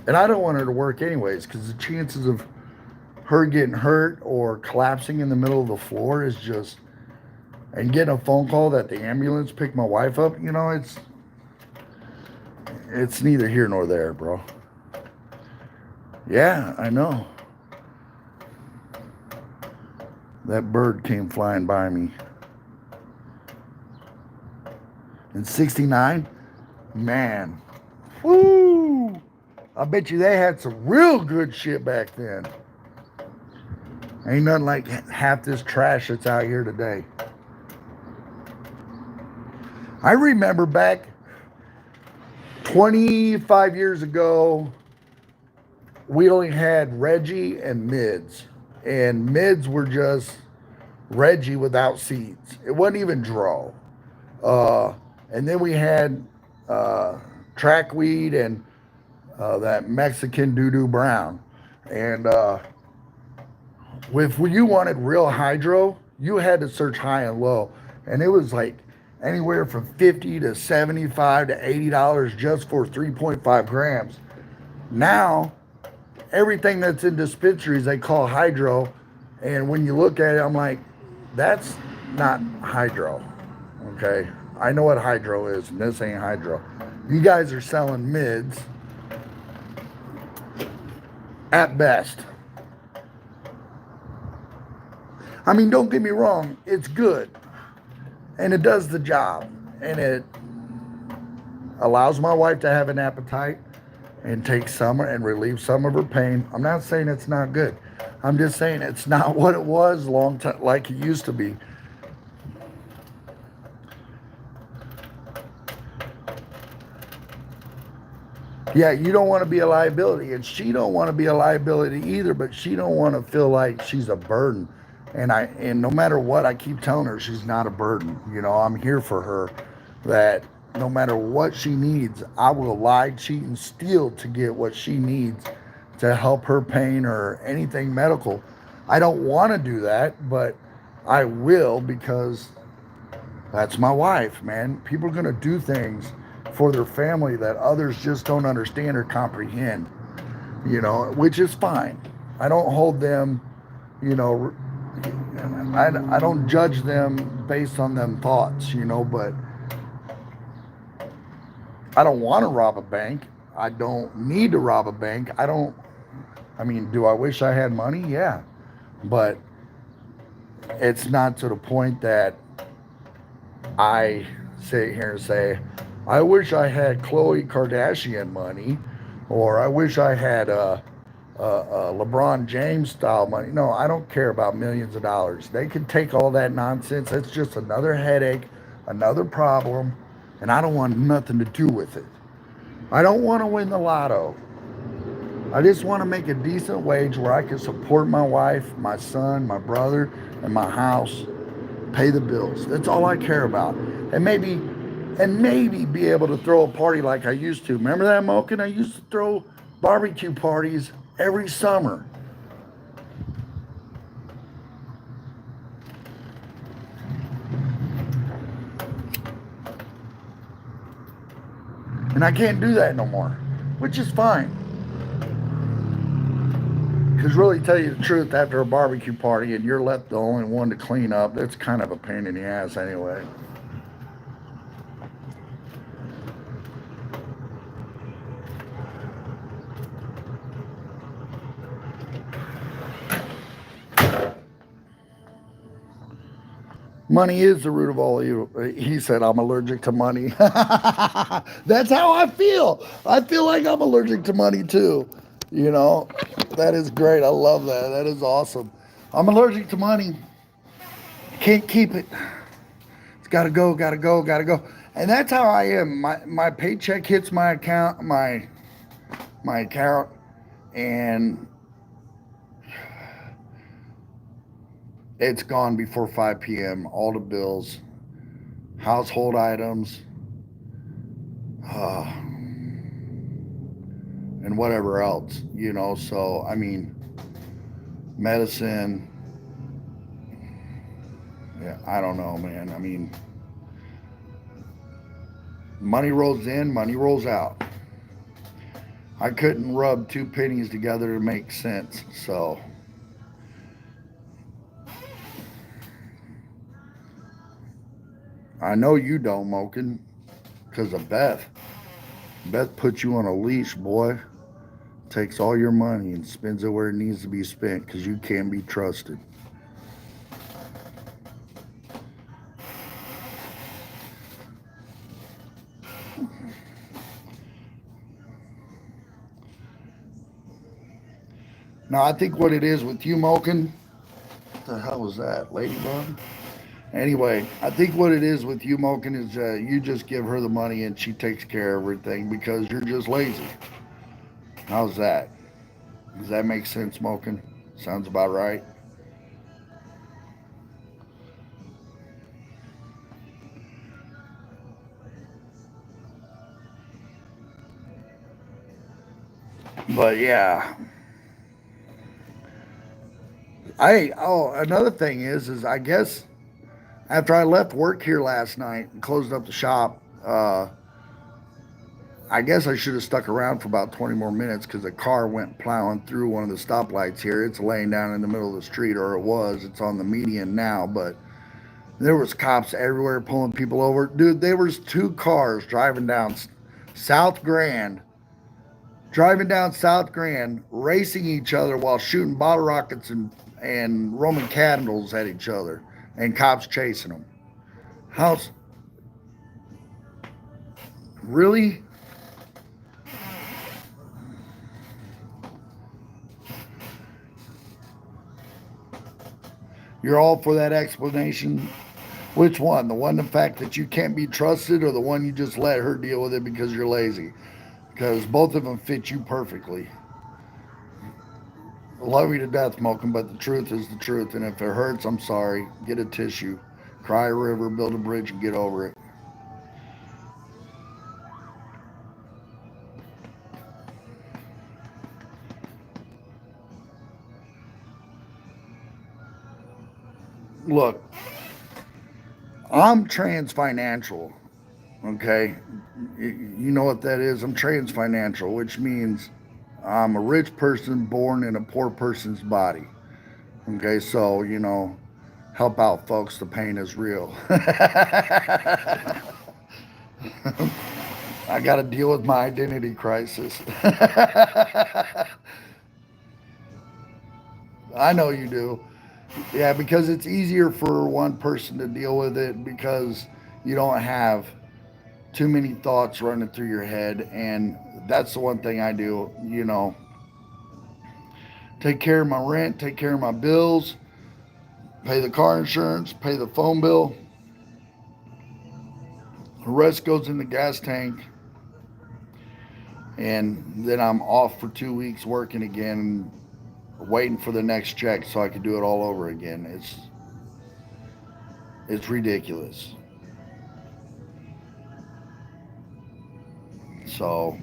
And I don't want her to work anyways, because the chances of her getting hurt or collapsing in the middle of the floor is just, and getting a phone call that the ambulance picked my wife up, it's neither here nor there, bro. Yeah, I know. That bird came flying by me. In 69, man, whoo! I bet you they had some real good shit back then. Ain't nothing like half this trash that's out here today. I remember back 25 years ago, we only had Reggie and Mids. And Mids were just Reggie without seeds. It wasn't even draw. And then we had Trackweed and that Mexican Doo-Doo Brown. And if you wanted real hydro, you had to search high and low. And it was like anywhere from $50 to $75 to $80 just for 3.5 grams. Now, everything that's in dispensaries they call hydro, and when you look at it, I'm like, that's not hydro. Okay, I know what hydro is, and this ain't hydro. You guys are selling mids at best. I mean, don't get me wrong, it's good, and it does the job, and it allows my wife to have an appetite and take some and relieve some of her pain. I'm not saying it's not good. I'm just saying it's not what it was long time, like it used to be. Yeah, you don't want to be a liability, and she don't want to be a liability either, but she don't want to feel like she's a burden. And no matter what, I keep telling her she's not a burden. I'm here for her. That no matter what she needs, I will lie, cheat, and steal to get what she needs to help her pain or anything medical. I don't want to do that, but I will because that's my wife, man. People are going to do things for their family that others just don't understand or comprehend, which is fine. I don't hold them, you know, I don't judge them based on them thoughts, but I don't want to rob a bank. I don't need to rob a bank. I mean, do I wish I had money? Yeah. But it's not to the point that I sit here and say, I wish I had Khloe Kardashian money, or I wish I had LeBron James style money. No, I don't care about millions of dollars. They can take all that nonsense. It's just another headache, another problem, and I don't want nothing to do with it. I don't want to win the lotto. I just want to make a decent wage where I can support my wife, my son, my brother, and my house, pay the bills. That's all I care about. And maybe be able to throw a party like I used to. Remember that, Moken? I used to throw barbecue parties every summer. And I can't do that no more, which is fine. Because really, tell you the truth, after a barbecue party and you're left the only one to clean up, that's kind of a pain in the ass anyway. Money is the root of all evil. He said, I'm allergic to money. That's how I feel. I feel like I'm allergic to money too. You know, that is great. I love that. That is awesome. I'm allergic to money. Can't keep it. It's got to go, got to go, got to go. And that's how I am. My paycheck hits my account, my account, and it's gone before 5 p.m. All the bills, household items, uh, and whatever else, So, I mean, medicine, yeah, I don't know, man. I mean, money rolls in, money rolls out. I couldn't rub two pennies together to make sense, so. I know you don't, Moken, because of Beth. Beth puts you on a leash, boy. Takes all your money and spends it where it needs to be spent because you can't be trusted. Now, I think what it is with you, Moken, what the hell was that, Ladybug? Anyway, I think what it is with you, Moken, is you just give her the money and she takes care of everything because you're just lazy. How's that? Does that make sense, Moken? Sounds about right. But yeah, another thing is I guess after I left work here last night and closed up the shop, I guess I should have stuck around for about 20 more minutes because a car went plowing through one of the stoplights here. It's laying down in the middle of the street, or it was. It's on the median now, but there was cops everywhere pulling people over. Dude, there was two cars South Grand, driving down South Grand, racing each other while shooting bottle rockets and Roman candles at each other, and cops chasing them. How's really? You're all for that explanation? Which one? The one, the fact that you can't be trusted, or the one you just let her deal with it because you're lazy? Because both of them fit you perfectly. I love you to death, Malcolm, but the truth is the truth. And if it hurts, I'm sorry. Get a tissue. Cry a river, build a bridge, and get over it. Look, I'm trans financial. Okay. You know what that is? I'm trans financial, which means I'm a rich person born in a poor person's body. Okay. So, help out, folks. The pain is real. I got to deal with my identity crisis. I know you do. Yeah, because it's easier for one person to deal with it because you don't have too many thoughts running through your head. And that's the one thing I do, take care of my rent, take care of my bills, pay the car insurance, pay the phone bill. The rest goes in the gas tank. And then I'm off for 2 weeks working again, waiting for the next check so I can do it all over again. It's ridiculous. So,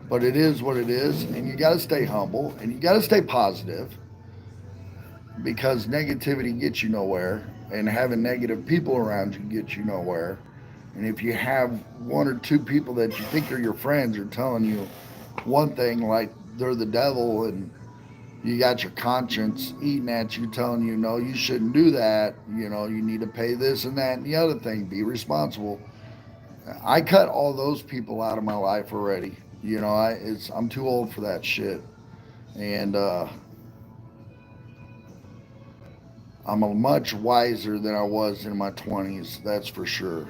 but it is what it is, and you got to stay humble and you got to stay positive because negativity gets you nowhere, and having negative people around you gets you nowhere. And if you have one or two people that you think are your friends are telling you one thing like they're the devil, and you got your conscience eating at you telling you no, you shouldn't do that, you need to pay this and that and the other thing, be responsible. I cut all those people out of my life already. I'm too old for that shit. And I'm a much wiser than I was in my 20s, that's for sure.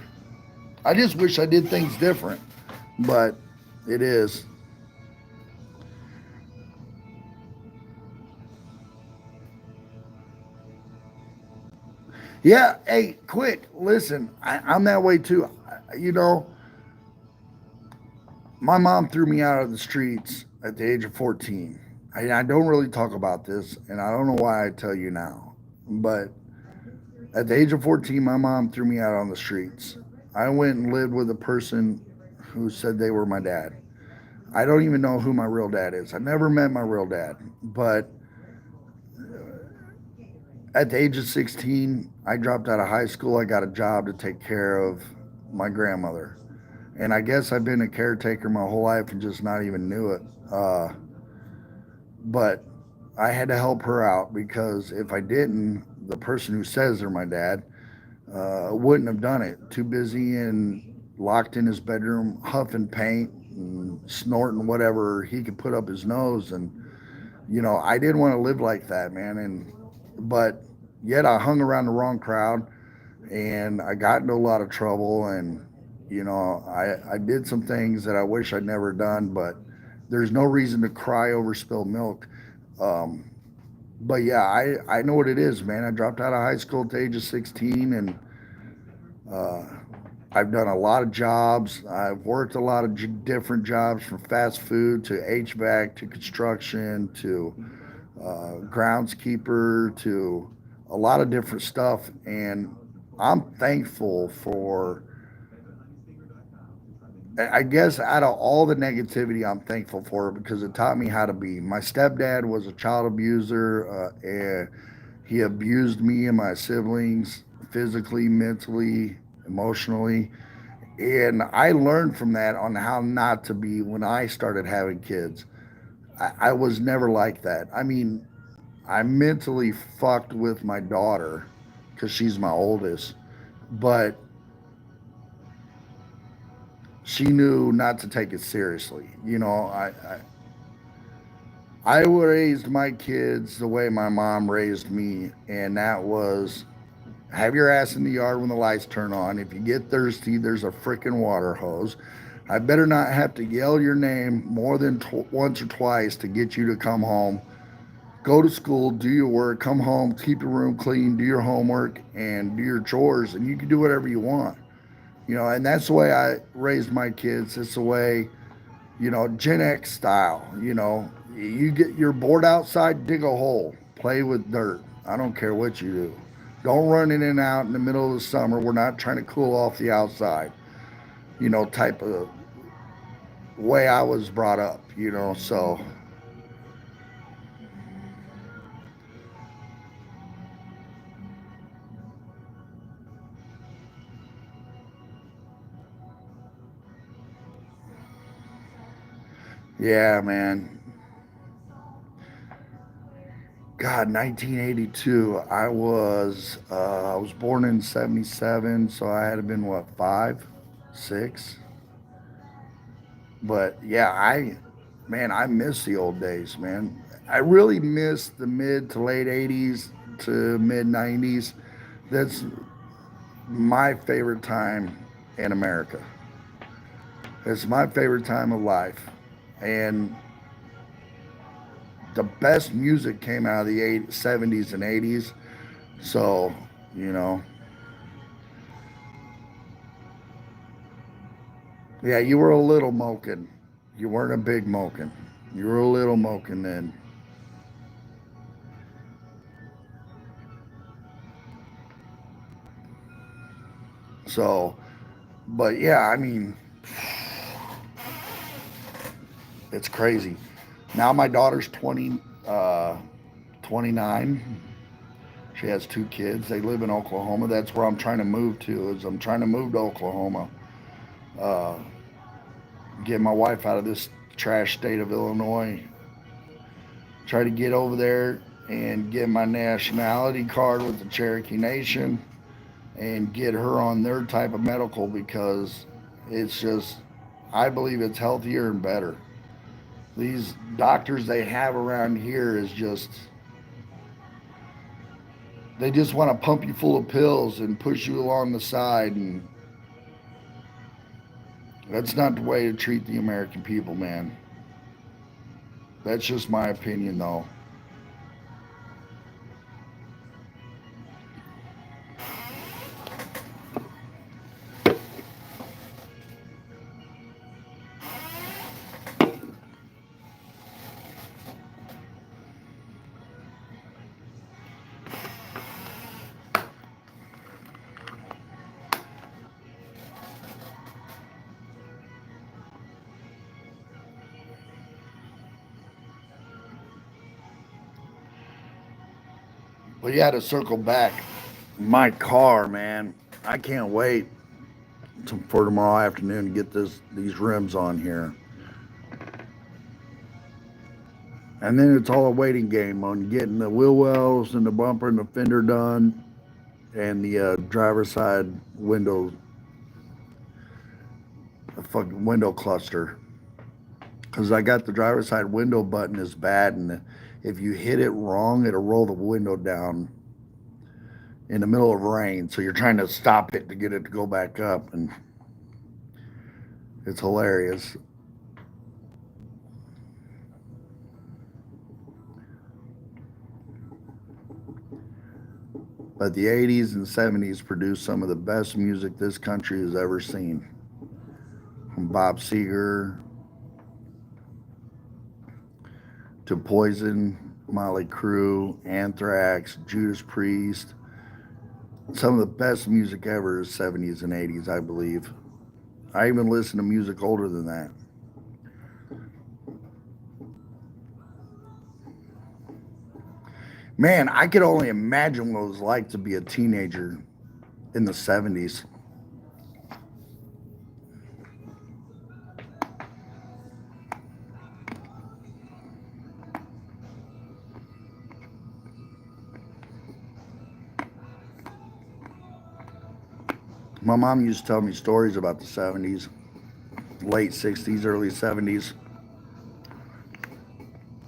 I just wish I did things different, but it is. Yeah, hey, quick, listen, I'm that way too. You know, my mom threw me out of the streets at the age of 14. I don't really talk about this, and I don't know why I tell you now, but at the age of 14, my mom threw me out on the streets. I went and lived with a person who said they were my dad. I don't even know who my real dad is. I never met my real dad, but at the age of 16, I dropped out of high school. I got a job to take care of my grandmother. And I guess I've been a caretaker my whole life and just not even knew it. But I had to help her out because if I didn't, the person who says they're my dad wouldn't have done it. Too busy and locked in his bedroom, huffing paint and snorting whatever he could put up his nose. And I didn't want to live like that, man. But yet I hung around the wrong crowd and I got into a lot of trouble. And I did some things that I wish I'd never done, but there's no reason to cry over spilled milk. Um, but yeah, I know what it is, man. I dropped out of high school at the age of 16, and uh, I've done a lot of jobs. I've worked a lot of different jobs, from fast food to HVAC to construction to groundskeeper to a lot of different stuff. And I'm thankful for, I guess, out of all the negativity, I'm thankful for it because it taught me how to be. My stepdad was a child abuser, and he abused me and my siblings physically, mentally, emotionally. And I learned from that on how not to be when I started having kids. I was never like that. I mean, I mentally fucked with my daughter because she's my oldest, but she knew not to take it seriously. I raised my kids the way my mom raised me, and that was have your ass in the yard when the lights turn on. If you get thirsty, there's a freaking water hose. I better not have to yell your name more than once or twice to get you to come home. Go to school, do your work, come home, keep your room clean, do your homework, and do your chores, and you can do whatever you want. And that's the way I raised my kids. It's the way, Gen X style. You're bored outside, dig a hole, play with dirt. I don't care what you do. Don't run in and out in the middle of the summer. We're not trying to cool off the outside, type of way I was brought up. So Yeah, man. God, 1982. I was born in 77, so I had to been what, 5, 6. But yeah, man, I miss the old days, man. I really miss the mid to late 80s to mid 90s. That's my favorite time in America. It's my favorite time of life. And the best music came out of the 70s and 80s. So, you know, yeah, you were a little moken. You weren't a big moken. You were a little moken then. So, but yeah, I mean, it's crazy. Now my daughter's 29. She has 2 kids. They live in Oklahoma. That's where I'm trying to move to. Is I'm trying to move to Oklahoma. Uh, get my wife out of this trash state of Illinois. Try to get over there and get my nationality card with the Cherokee Nation and get her on their type of medical because it's just, I believe it's healthier and better. These doctors they have around here is just, they just want to pump you full of pills and push you along the side. And that's not the way to treat the American people, man. That's just my opinion, though. But yeah, to circle back, my car, man, I can't wait for tomorrow afternoon to get these rims on here. And then it's all a waiting game on getting the wheel wells and the bumper and the fender done and the driver's side window, the fucking window cluster. Because I got the driver's side window button is bad, and if you hit it wrong, it'll roll the window down in the middle of rain. So you're trying to stop it to get it to go back up, and it's hilarious. But the 80s and 70s produced some of the best music this country has ever seen. From Bob Seger to Poison, Motley Crue, Anthrax, Judas Priest. Some of the best music ever is 70s and 80s, I believe. I even listen to music older than that. Man, I could only imagine what it was like to be a teenager in the 70s. My mom used to tell me stories about the 70s, late 60s, early 70s.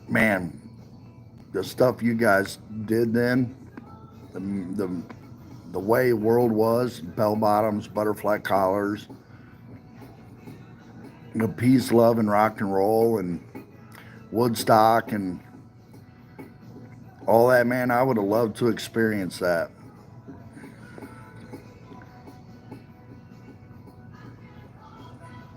Man, the stuff you guys did then, the, the, the way the world was, bell bottoms, butterfly collars, peace, love, and rock and roll, and Woodstock, and all that, man, I would have loved to experience that.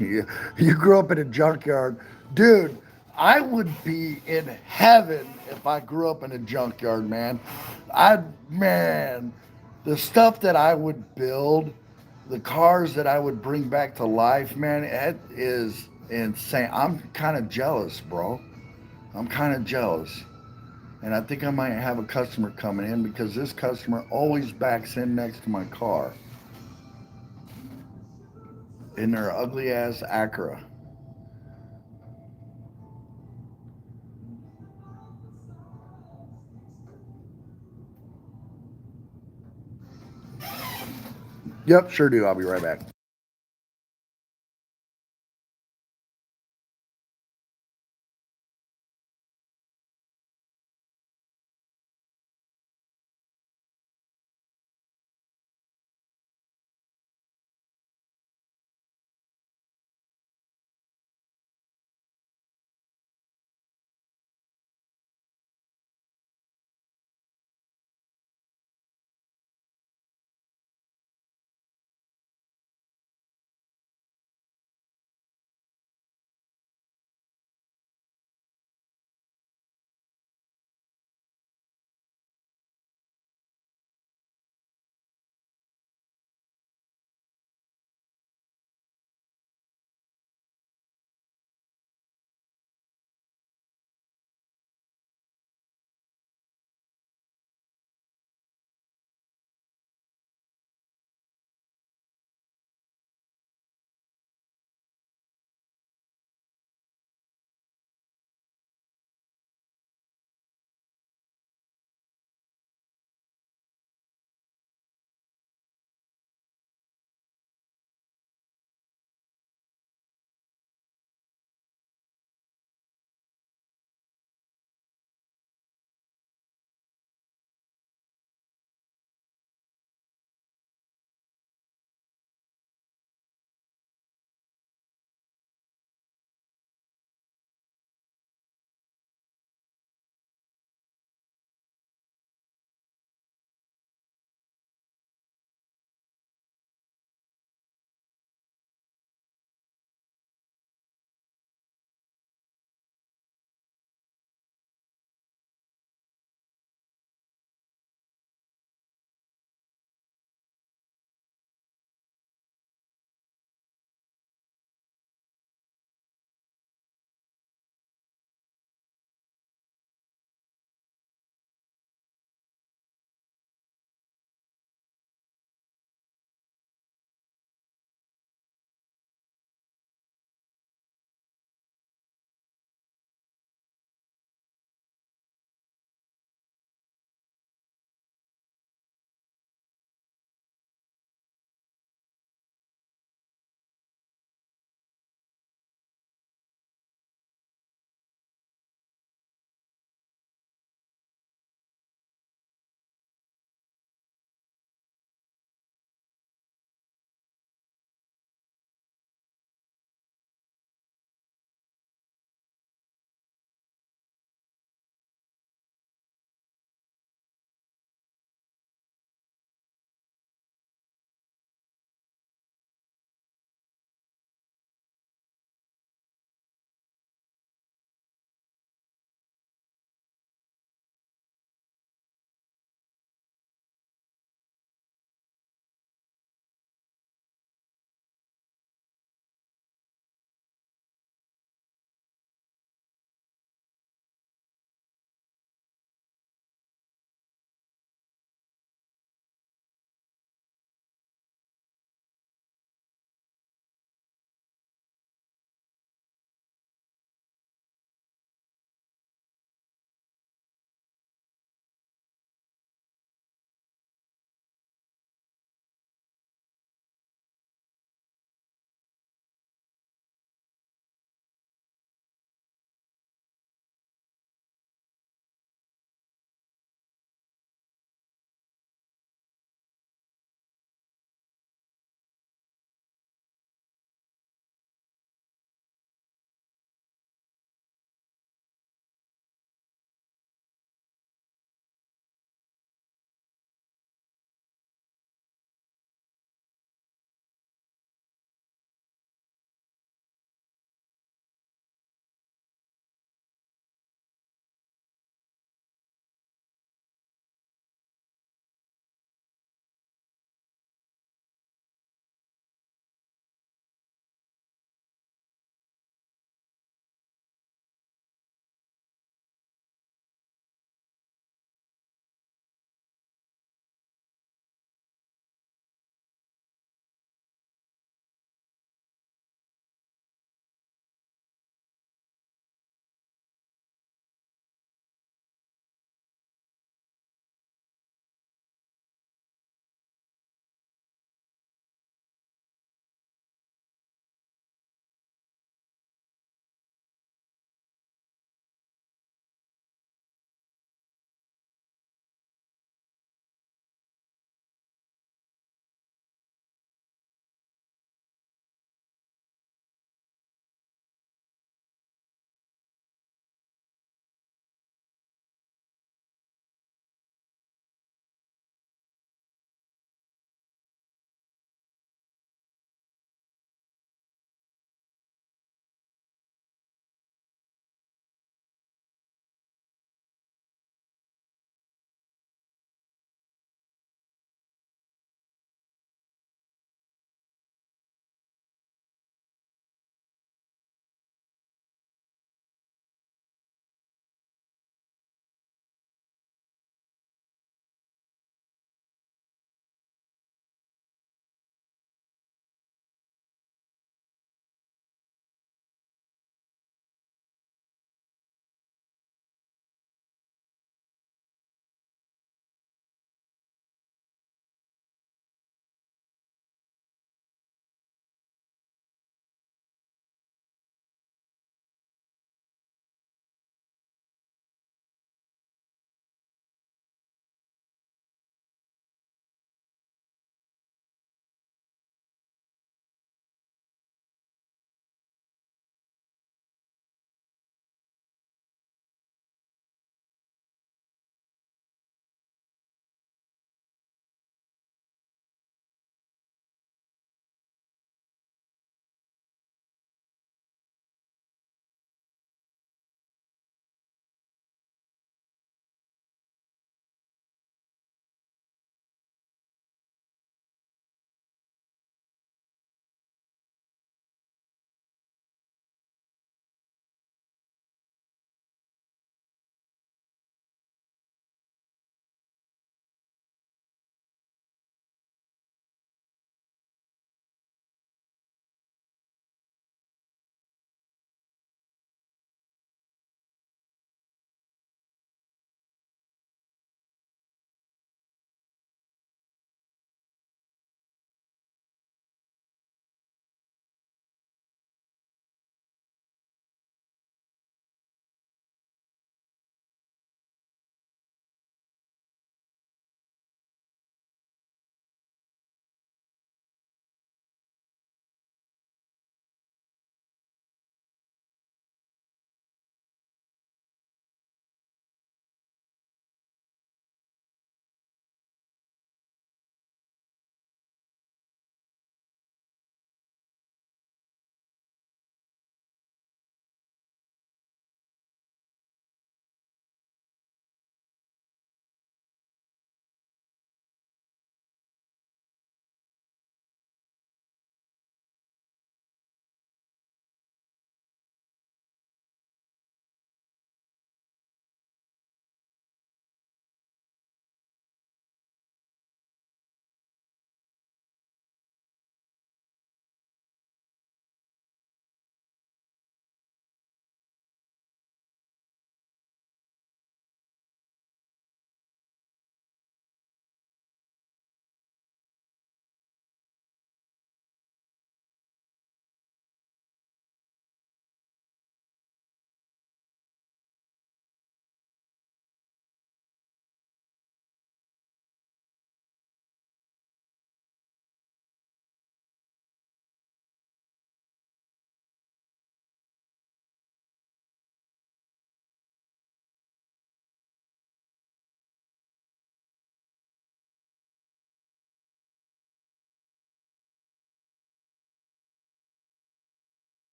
You grew up in a junkyard. Dude, I would be in heaven if I grew up in a junkyard, man. Man, the stuff that I would build, the cars that I would bring back to life, man, it is insane. I'm kind of jealous, bro. I'm kind of jealous. And I think I might have a customer coming in because this customer always backs in next to my car in their ugly ass Acura. Yep, sure do. I'll be right back.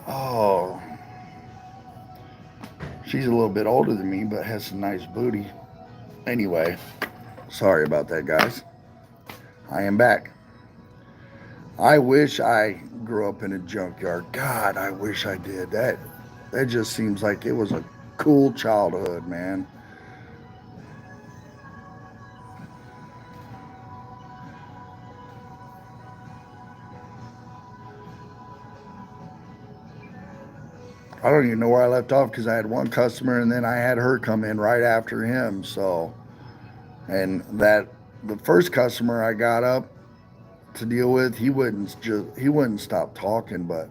Oh, she's a little bit older than me, but has some nice booty. Anyway, sorry about that, guys. I am back. I wish I grew up in a junkyard. God, I wish I did. That just seems like it was a cool childhood, man. I don't even know where I left off because I had one customer and then I had her come in right after him. So, and that the first customer I got up to deal with, he wouldn't stop talking. But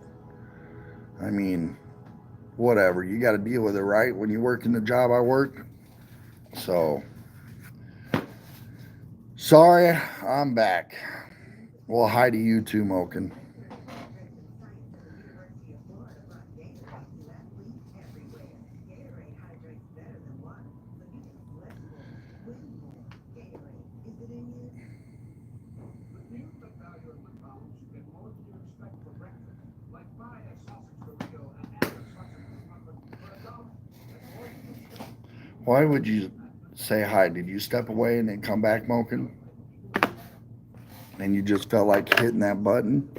I mean, whatever. You got to deal with it, right? When you work in the job I work. So, sorry, I'm back. Well, hi to you too, Moken. Why would you say hi? Did you step away and then come back, Moken? And you just felt like hitting that button?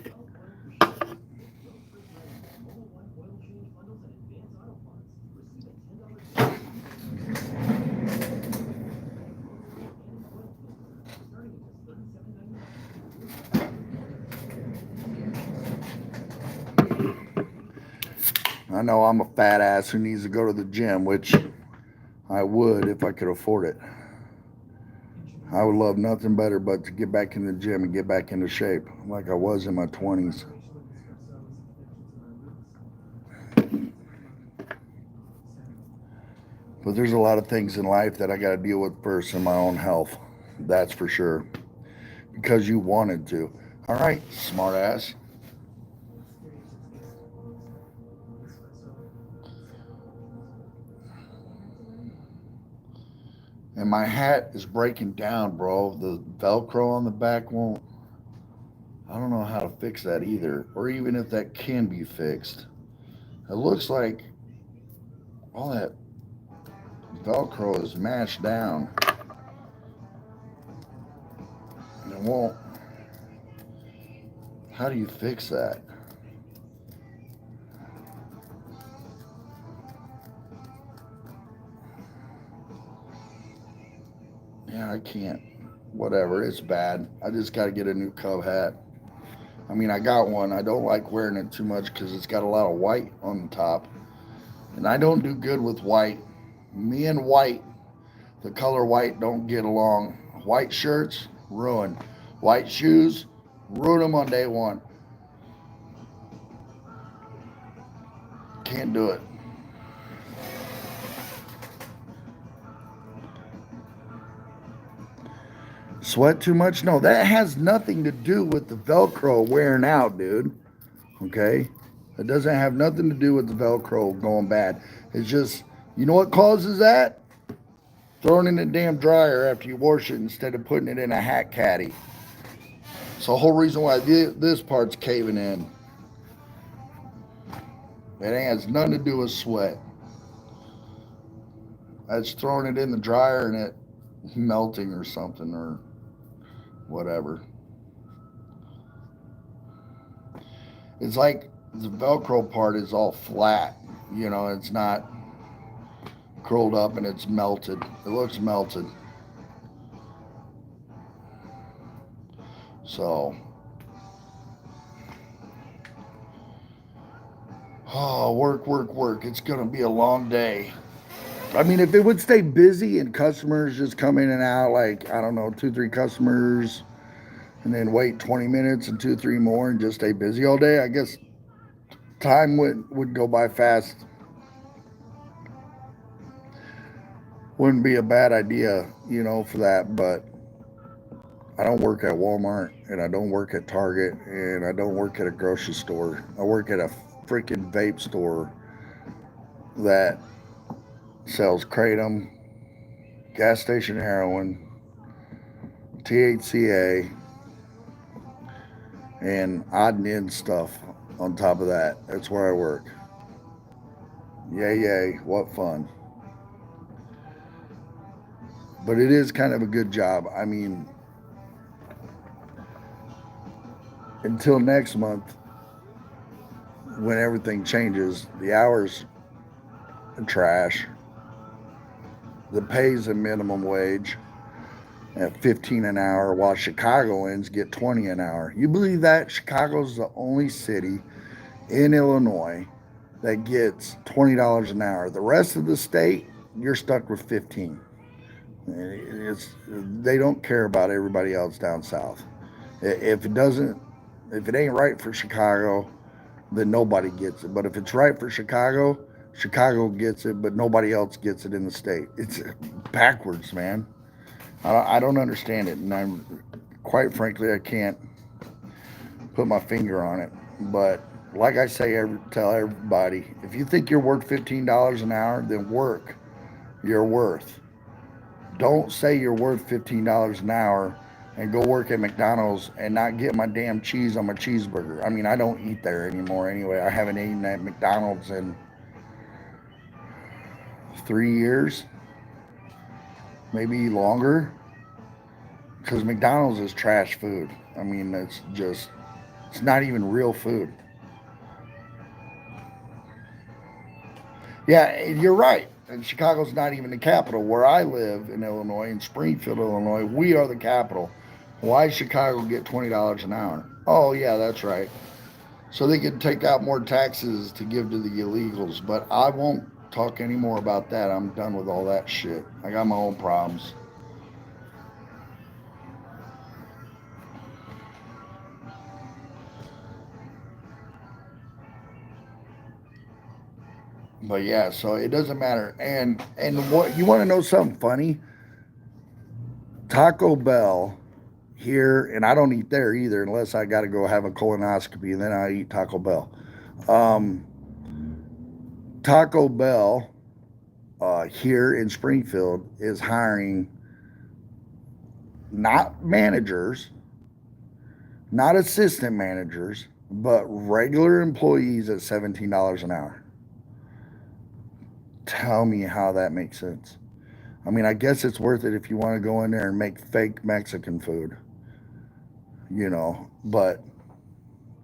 I know I'm a fat ass who needs to go to the gym, which I would if I could afford it. I would love nothing better but to get back in the gym and get back into shape like I was in my 20s. But there's a lot of things in life that I got to deal with first in my own health. That's for sure. Because you wanted to. All right, smart ass. And my hat is breaking down, bro. The Velcro on the back won't. I don't know how to fix that either, or even if that can be fixed. It looks like all that Velcro is mashed down. And it won't. How do you fix that? Yeah, I can't. Whatever, it's bad. I just got to get a new Cub hat. I mean, I got one. I don't like wearing it too much because it's got a lot of white on the top. And I don't do good with white. Me and white, the color white, don't get along. White shirts, ruin. White shoes, ruin them on day one. Can't do it. Sweat too much? No, that has nothing to do with the Velcro wearing out, dude. Okay? It doesn't have nothing to do with the Velcro going bad. It's just, you know what causes that? Throwing it in a damn dryer after you wash it instead of putting it in a hat caddy. It's the whole reason why this part's caving in. It has nothing to do with sweat. That's throwing it in the dryer and it melting or something or whatever. It's like the Velcro part is all flat. You know, it's not curled up and it's melted. It looks melted. So, oh, work, work, work. It's going to be a long day. I mean, if it would stay busy and customers just come in and out, like, I don't know, two, three customers, and then wait 20 minutes and two, three more and just stay busy all day, I guess time would go by fast. Wouldn't be a bad idea, you know, for that. But I don't work at Walmart and I don't work at Target and I don't work at a grocery store. I work at a freaking vape store that sells kratom, gas station heroin, THCA, and odd and end stuff on top of that. That's where I work. Yay, yay, what fun. But it is kind of a good job. I mean, until next month, when everything changes, the hours are trash. The pay's a minimum wage at 15 an hour, while Chicagoans get 20 an hour. You believe that? Chicago's the only city in Illinois that gets $20 an hour. The rest of the state, you're stuck with 15. They don't care about everybody else down south. If it ain't right for Chicago, then nobody gets it. But if it's right for Chicago, Chicago gets it, but nobody else gets it in the state. It's backwards, man. I don't understand it, and quite frankly, I can't put my finger on it. But like I say, tell everybody, if you think you're worth $15 an hour, then work your worth. Don't say you're worth $15 an hour and go work at McDonald's and not get my damn cheese on my cheeseburger. I mean, I don't eat there anymore anyway. I haven't eaten at McDonald's in 3 years, maybe longer, because McDonald's is trash food. I mean, it's not even real food. Yeah, you're right. And Chicago's not even the capital. Where I live in Illinois, in Springfield, Illinois, we are the capital. Why Chicago get $20 an hour? Oh, yeah, that's right. So they can take out more taxes to give to the illegals. But I won't talk anymore about that. I'm done with all that shit. I got my own problems. But yeah, so it doesn't matter. And what you want to know something funny? Taco Bell here, and I don't eat there either unless I got to go have a colonoscopy, and then I eat Taco Bell. Um, Taco Bell here in Springfield is hiring not managers, not assistant managers, but regular employees at $17 an hour. Tell me how that makes sense. I mean, I guess it's worth it if you want to go in there and make fake Mexican food, but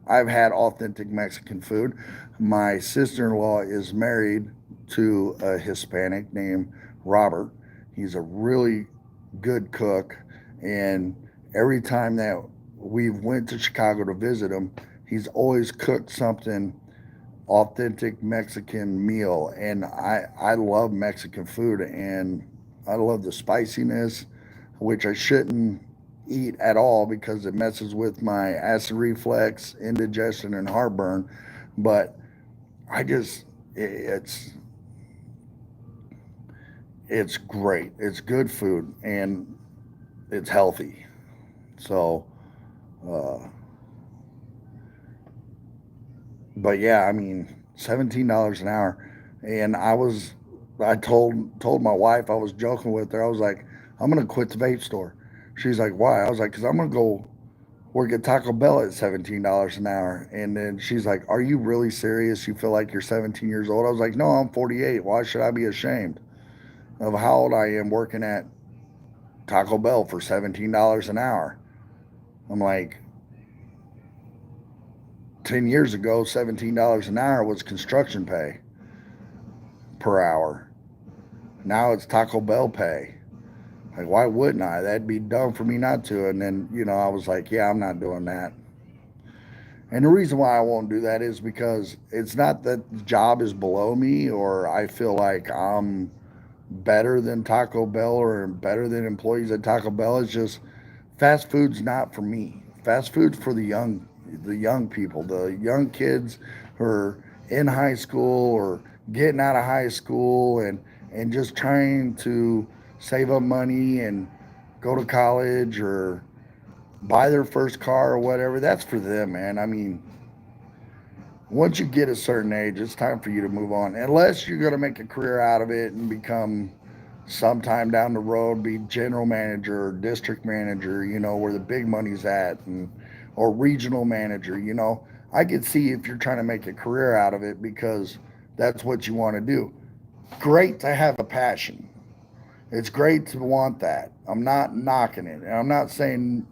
I've had authentic Mexican food. My sister in law is married to a Hispanic named Robert. He's a really good cook, and every time that we've went to Chicago to visit him, he's always cooked something authentic Mexican meal. And I love Mexican food, and I love the spiciness, which I shouldn't eat at all because it messes with my acid reflux, indigestion, and heartburn. But I just, it's great. It's good food, and it's healthy. So, uh, but yeah, I mean, $17 an hour, and I told my wife, I was joking with her. I was like, I'm gonna quit the vape store. She's like, why? I was like, because I'm gonna go work at Taco Bell at $17 an hour. And then she's like, are you really serious? You feel like you're 17 years old? I was like, no, I'm 48. Why should I be ashamed of how old I am working at Taco Bell for $17 an hour? I'm like, 10 years ago, $17 an hour was construction pay per hour. Now it's Taco Bell pay. Like, why wouldn't I? That'd be dumb for me not to. And then, I was like, yeah, I'm not doing that. And the reason why I won't do that is because it's not that the job is below me or I feel like I'm better than Taco Bell or better than employees at Taco Bell. It's just fast food's not for me. Fast food's for the young people, the young kids who are in high school or getting out of high school and just trying to save up money and go to college or buy their first car or whatever. That's for them, man. I mean, once you get a certain age, it's time for you to move on. Unless you're going to make a career out of it and become sometime down the road be general manager or district manager, where the big money's at, or regional manager. I could see if you're trying to make a career out of it because that's what you want to do. Great to have a passion. It's great to want that. I'm not knocking it. And I'm not saying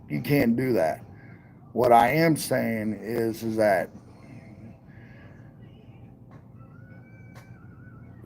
you can't do that. What I am saying is that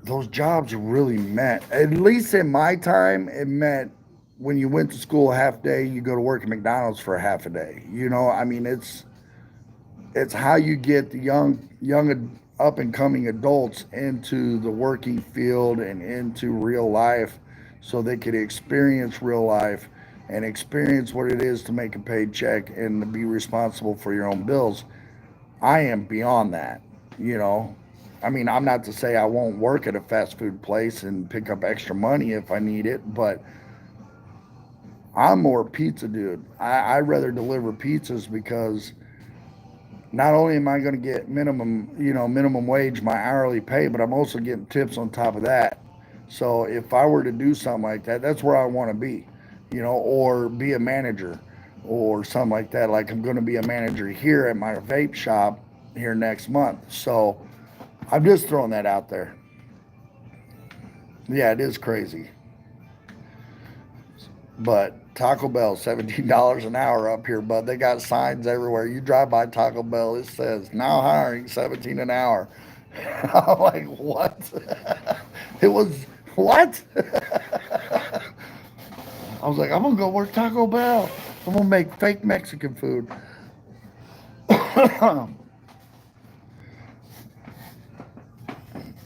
those jobs really meant, at least in my time, it meant when you went to school a half day, you go to work at McDonald's for a half a day. I mean, it's how you get the young up and coming adults into the working field and into real life so they could experience real life and experience what it is to make a paycheck and to be responsible for your own bills. I am beyond that, you know. I mean, I'm not to say I won't work at a fast food place and pick up extra money if I need it, but I'm more pizza dude. I'd rather deliver pizzas because not only am I going to get minimum wage, my hourly pay, but I'm also getting tips on top of that. So if I were to do something like that, that's where I want to be, or be a manager or something like that. Like I'm going to be a manager here at my vape shop here next month. So I'm just throwing that out there. Yeah, it is crazy. But Taco Bell, $17 an hour up here, but they got signs everywhere. You drive by Taco Bell, it says now hiring 17 an hour. I'm like, what? It was what? I was like, I'm gonna go work Taco Bell. I'm gonna make fake Mexican food.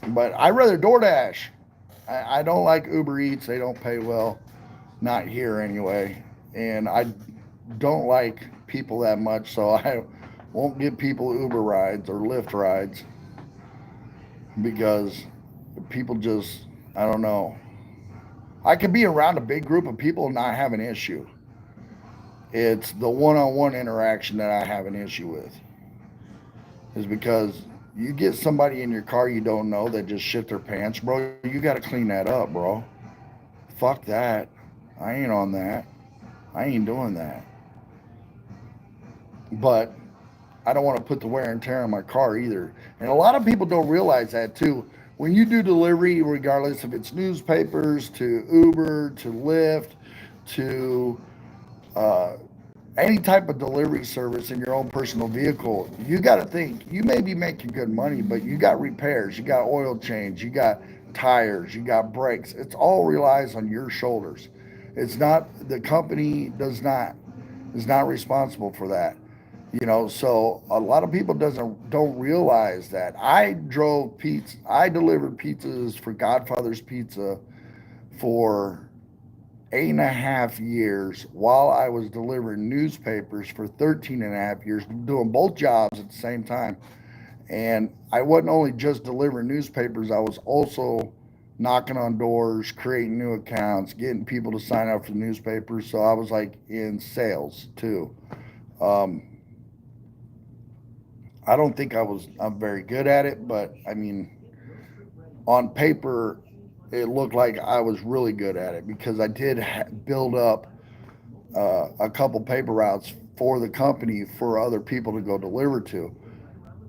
But I rather DoorDash. I don't like Uber Eats. They don't pay well, not here anyway. And I don't like people that much, so I won't give people Uber rides or Lyft rides because people just, I don't know. I could be around a big group of people and not have an issue. It's the one-on-one interaction that I have an issue with. Is because you get somebody in your car you don't know that just shit their pants, bro. You got to clean that up, bro. Fuck that. I ain't on that. I ain't doing that. But I don't want to put the wear and tear on my car either. And a lot of people don't realize that too. When you do delivery, regardless if it's newspapers to Uber to Lyft to uh, any type of delivery service in your own personal vehicle, you got to think you may be making good money, but you got repairs, you got oil change, you got tires, you got brakes. It's all relies on your shoulders. It's not the company does not is not responsible for that. So a lot of people doesn't don't realize that I delivered pizzas for Godfather's Pizza for 8.5 years while I was delivering newspapers for 13.5 years, doing both jobs at the same time. And I wasn't only just delivering newspapers, I was also knocking on doors, creating new accounts, getting people to sign up for the newspapers. So I was like in sales too. Um, I don't think I'm very good at it, but I mean, on paper, it looked like I was really good at it because I did build up a couple paper routes for the company for other people to go deliver to.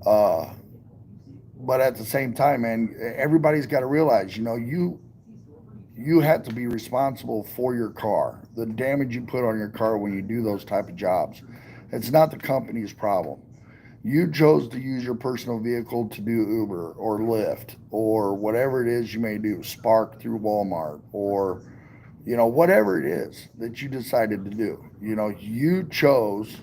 Uh, but at the same time, man, everybody's got to realize, you have to be responsible for your car, the damage you put on your car when you do those type of jobs. It's not the company's problem. You chose to use your personal vehicle to do Uber or Lyft or whatever it is you may do, Spark through Walmart or whatever it is that you decided to do. You chose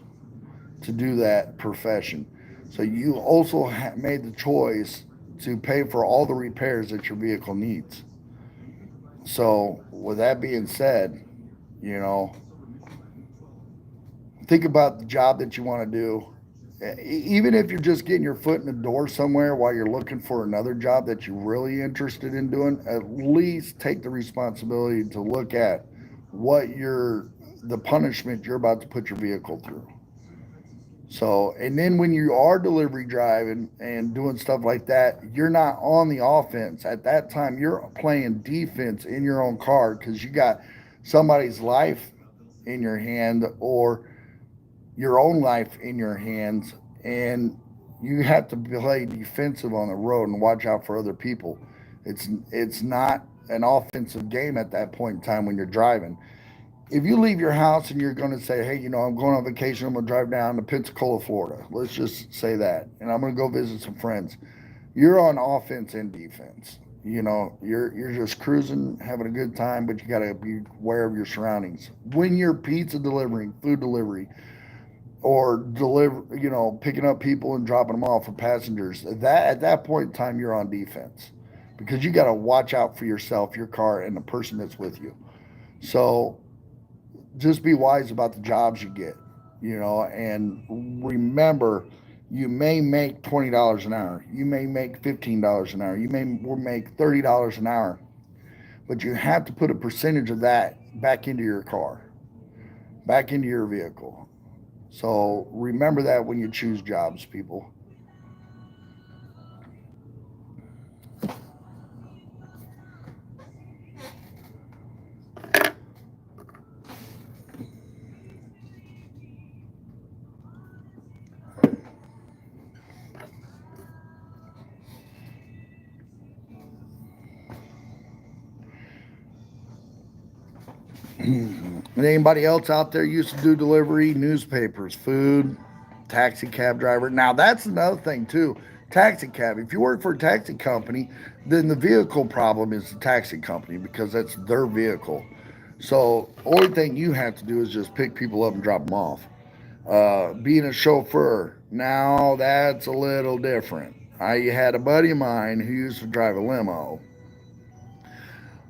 to do that profession. So you also made the choice to pay for all the repairs that your vehicle needs. So with that being said, you know, think about the job that you want to do. Even if you're just getting your foot in the door somewhere while you're looking for another job that you're really interested in doing, at least take the responsibility to look at what the punishment you're about to put your vehicle through. So, and then when you are delivery driving and doing stuff like that, you're not on the offense. At that time, you're playing defense in your own car because you got somebody's life in your hand or your own life in your hands. And you have to play defensive on the road and watch out for other people. It's not an offensive game at that point in time when you're driving. If you leave your house and you're going to say, hey, I'm going on vacation, I'm going to drive down to Pensacola, Florida. Let's just say that. And I'm going to go visit some friends. You're on offense and defense. You're just cruising, having a good time, but you got to be aware of your surroundings. When you're pizza delivering, food delivery, or picking up people and dropping them off for passengers, that at that point in time, you're on defense because you got to watch out for yourself, your car, and the person that's with you. So just be wise about the jobs you get, and remember, you may make $20 an hour, you may make $15 an hour, you may make $30 an hour, but you have to put a percentage of that back into your car, back into your vehicle. So remember that when you choose jobs, people. And anybody else out there used to do delivery, newspapers, food, taxi cab driver? Now that's another thing too. Taxi cab. If you work for a taxi company, then the vehicle problem is the taxi company because that's their vehicle. So only thing you have to do is just pick people up and drop them off. Being a chauffeur, now that's a little different. I had a buddy of mine who used to drive a limo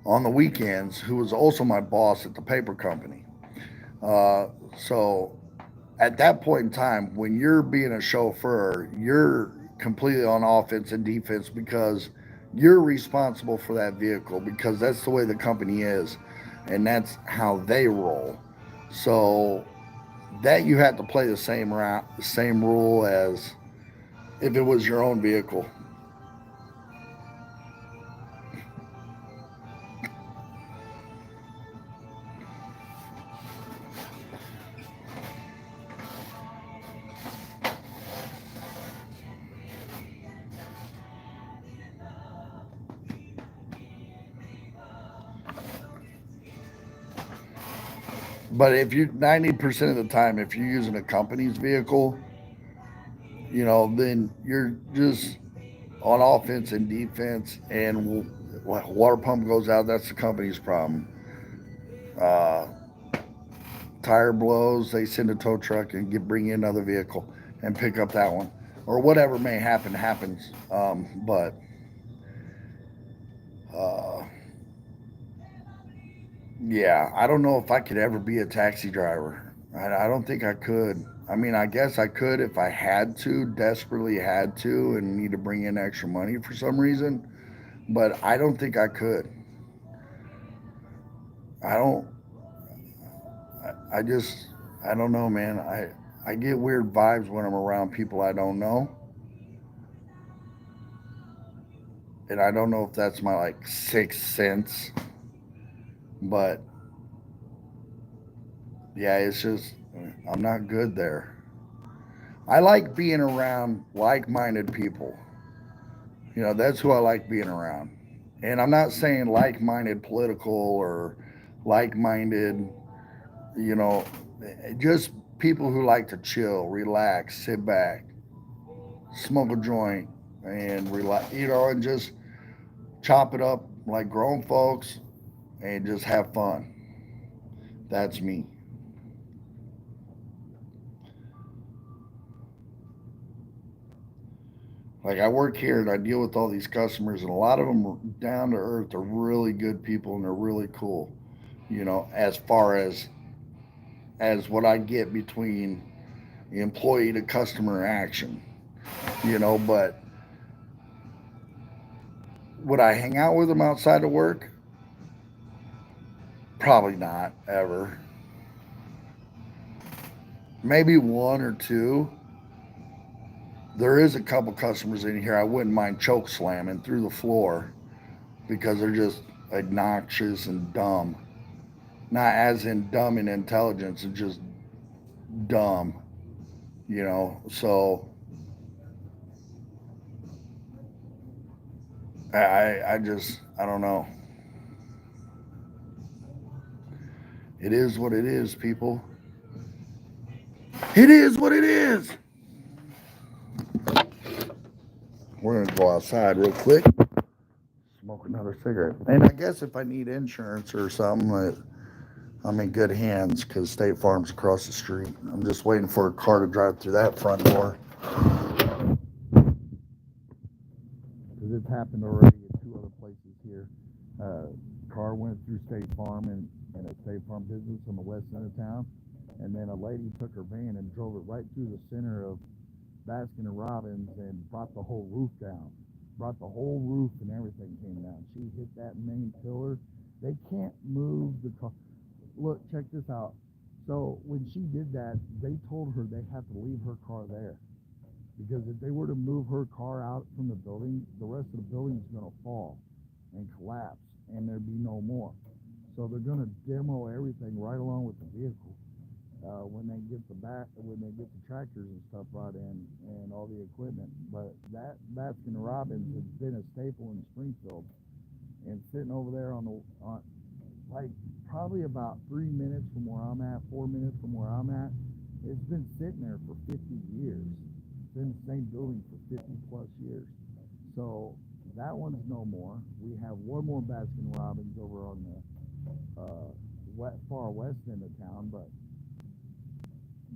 on the weekends, who was also my boss at the paper company. So at that point in time, when you're being a chauffeur, you're completely on offense and defense because you're responsible for that vehicle because that's the way the company is and that's how they roll. So that you have to play the same route, the same rule as if it was your own vehicle. But if you 90% of the time, if you're using a company's vehicle, then you're just on offense and defense, and water pump goes out. That's the company's problem. Uh, Tire blows, they send a tow truck and bring in another vehicle and pick up that one, or whatever may happen happens. But uh, yeah, I don't know if I could ever be a taxi driver. I don't think I could. I mean, I guess I could if I had to, desperately had to, and need to bring in extra money for some reason. But I don't think I could. I don't. I just. I don't know, man. I get weird vibes when I'm around people I don't know, and I don't know if that's my like sixth sense, but yeah, it's just I'm not good there. I like being around like-minded people. That's who I like being around. And I'm not saying like-minded political or like-minded, you know, just people who like to chill, relax, sit back, smoke a joint, and relax, and just chop it up like grown folks and just have fun. That's me. Like I work here and I deal with all these customers, and a lot of them are down to earth. They're really good people and they're really cool. As far as what I get between employee to customer action. But would I hang out with them outside of work? Probably not ever. Maybe one or two. There is a couple customers in here I wouldn't mind choke slamming through the floor because they're just obnoxious and dumb. Not as in dumb in intelligence, it's just dumb, you know. So I don't know. It is what it is, people. It is what it is. We're gonna go outside real quick, smoke another cigarette. And I guess if I need insurance or something, I'm in good hands because State Farm's across the street. I'm just waiting for a car to drive through that front door. Because it's happened already in two other places here. Car went through State Farm and a State Farm business on the west end of town. And then a lady took her van and drove it right through the center of Baskin and Robbins and brought the whole roof down. Brought the whole roof and everything came down. She hit that main pillar. They can't move the car. Look, check this out. So when she did that, they told her they had to leave her car there. Because if they were to move her car out from the building, the rest of the building is going to fall and collapse, and there'd be no more. So they're going to demo everything right along with the vehicle when they get the tractors and stuff brought in and all the equipment. But that Baskin Robbins has been a staple in Springfield, and sitting over there on like probably about 3 minutes from where I'm at, 4 minutes from where I'm at. It's been sitting there for 50 years. It's in the same building for 50 plus years. So that one's no more. We have one more Baskin Robbins over on the far west end of town, but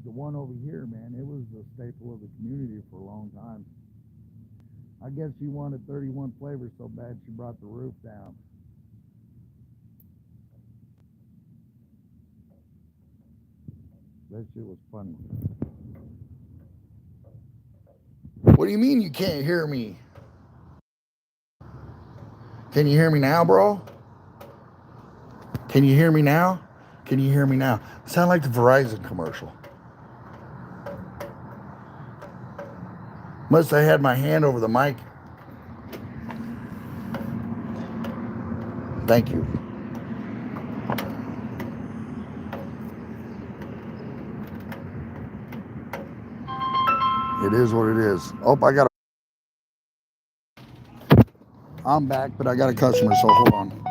the one over here, man, it was a staple of the community for a long time. I guess she wanted 31 flavors so bad she brought the roof down. That shit was funny. What do you mean you can't hear me? Can you hear me now, bro? Can you hear me now? Can you hear me now? Sound like the Verizon commercial. Must have had my hand over the mic. Thank you. It is what it is. Oh, I'm back, but I got a customer, so hold on.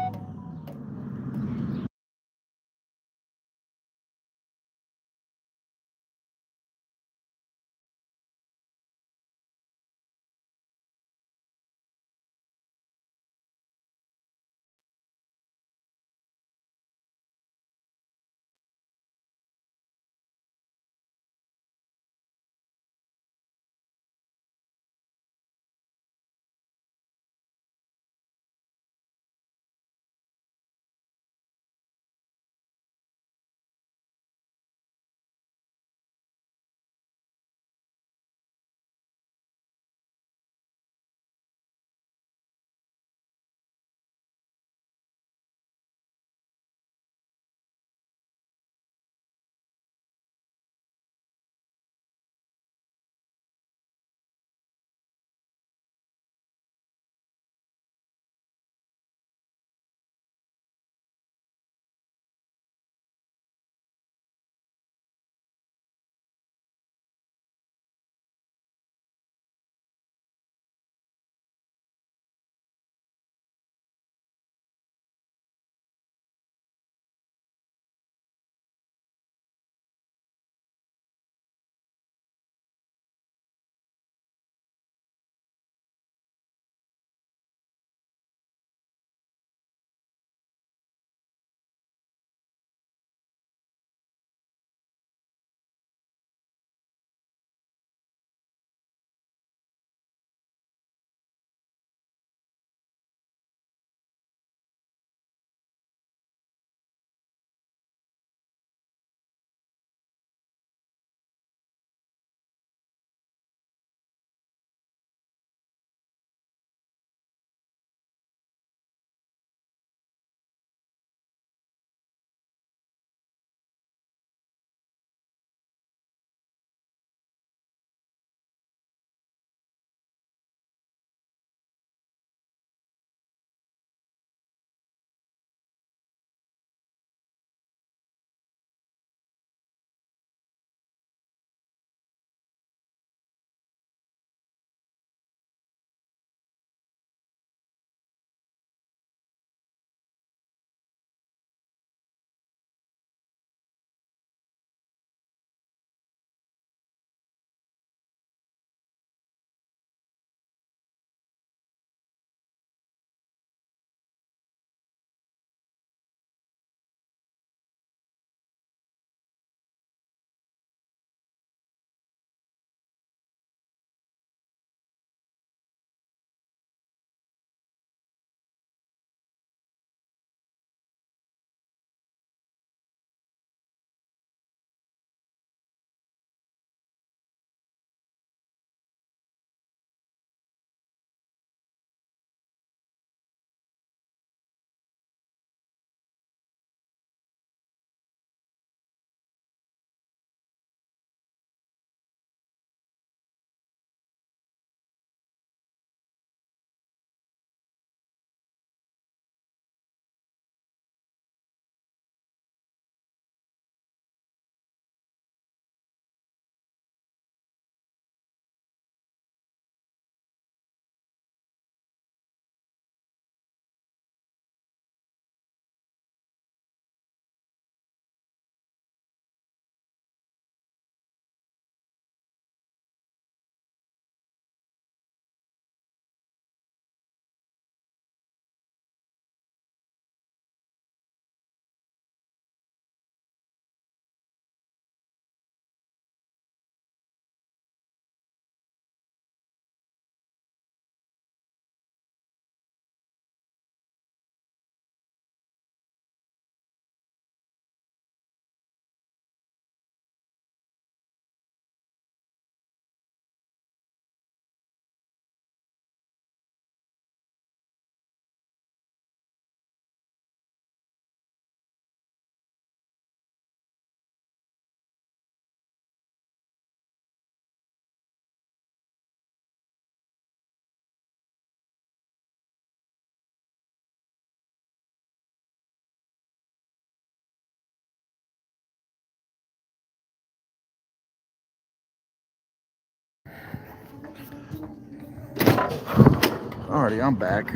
Alrighty, I'm back.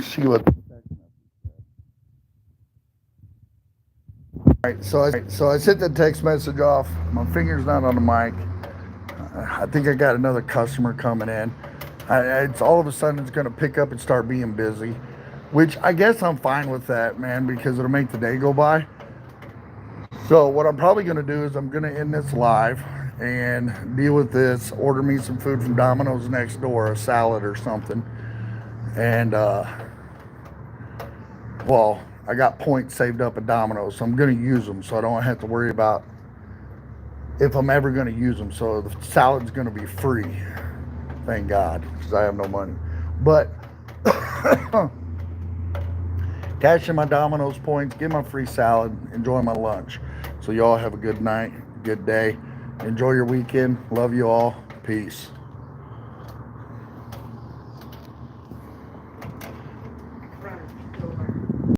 See what. Alright, so I sent the text message off. My finger's not on the mic. I think I got another customer coming in. It's all of a sudden it's going to pick up and start being busy, which I guess I'm fine with that, man, because it'll make the day go by. So what I'm probably going to do is I'm going to end this live and deal with this. Order me some food from Domino's next door, a salad or something. And well, I got points saved up at Domino's, so I'm going to use them, so I don't have to worry about if I'm ever going to use them. So the salad's going to be free, thank God, because I have no money. But cash in my Domino's points, get my free salad, enjoy my lunch. So y'all have a good night, good day. Enjoy your weekend. Love you all. Peace.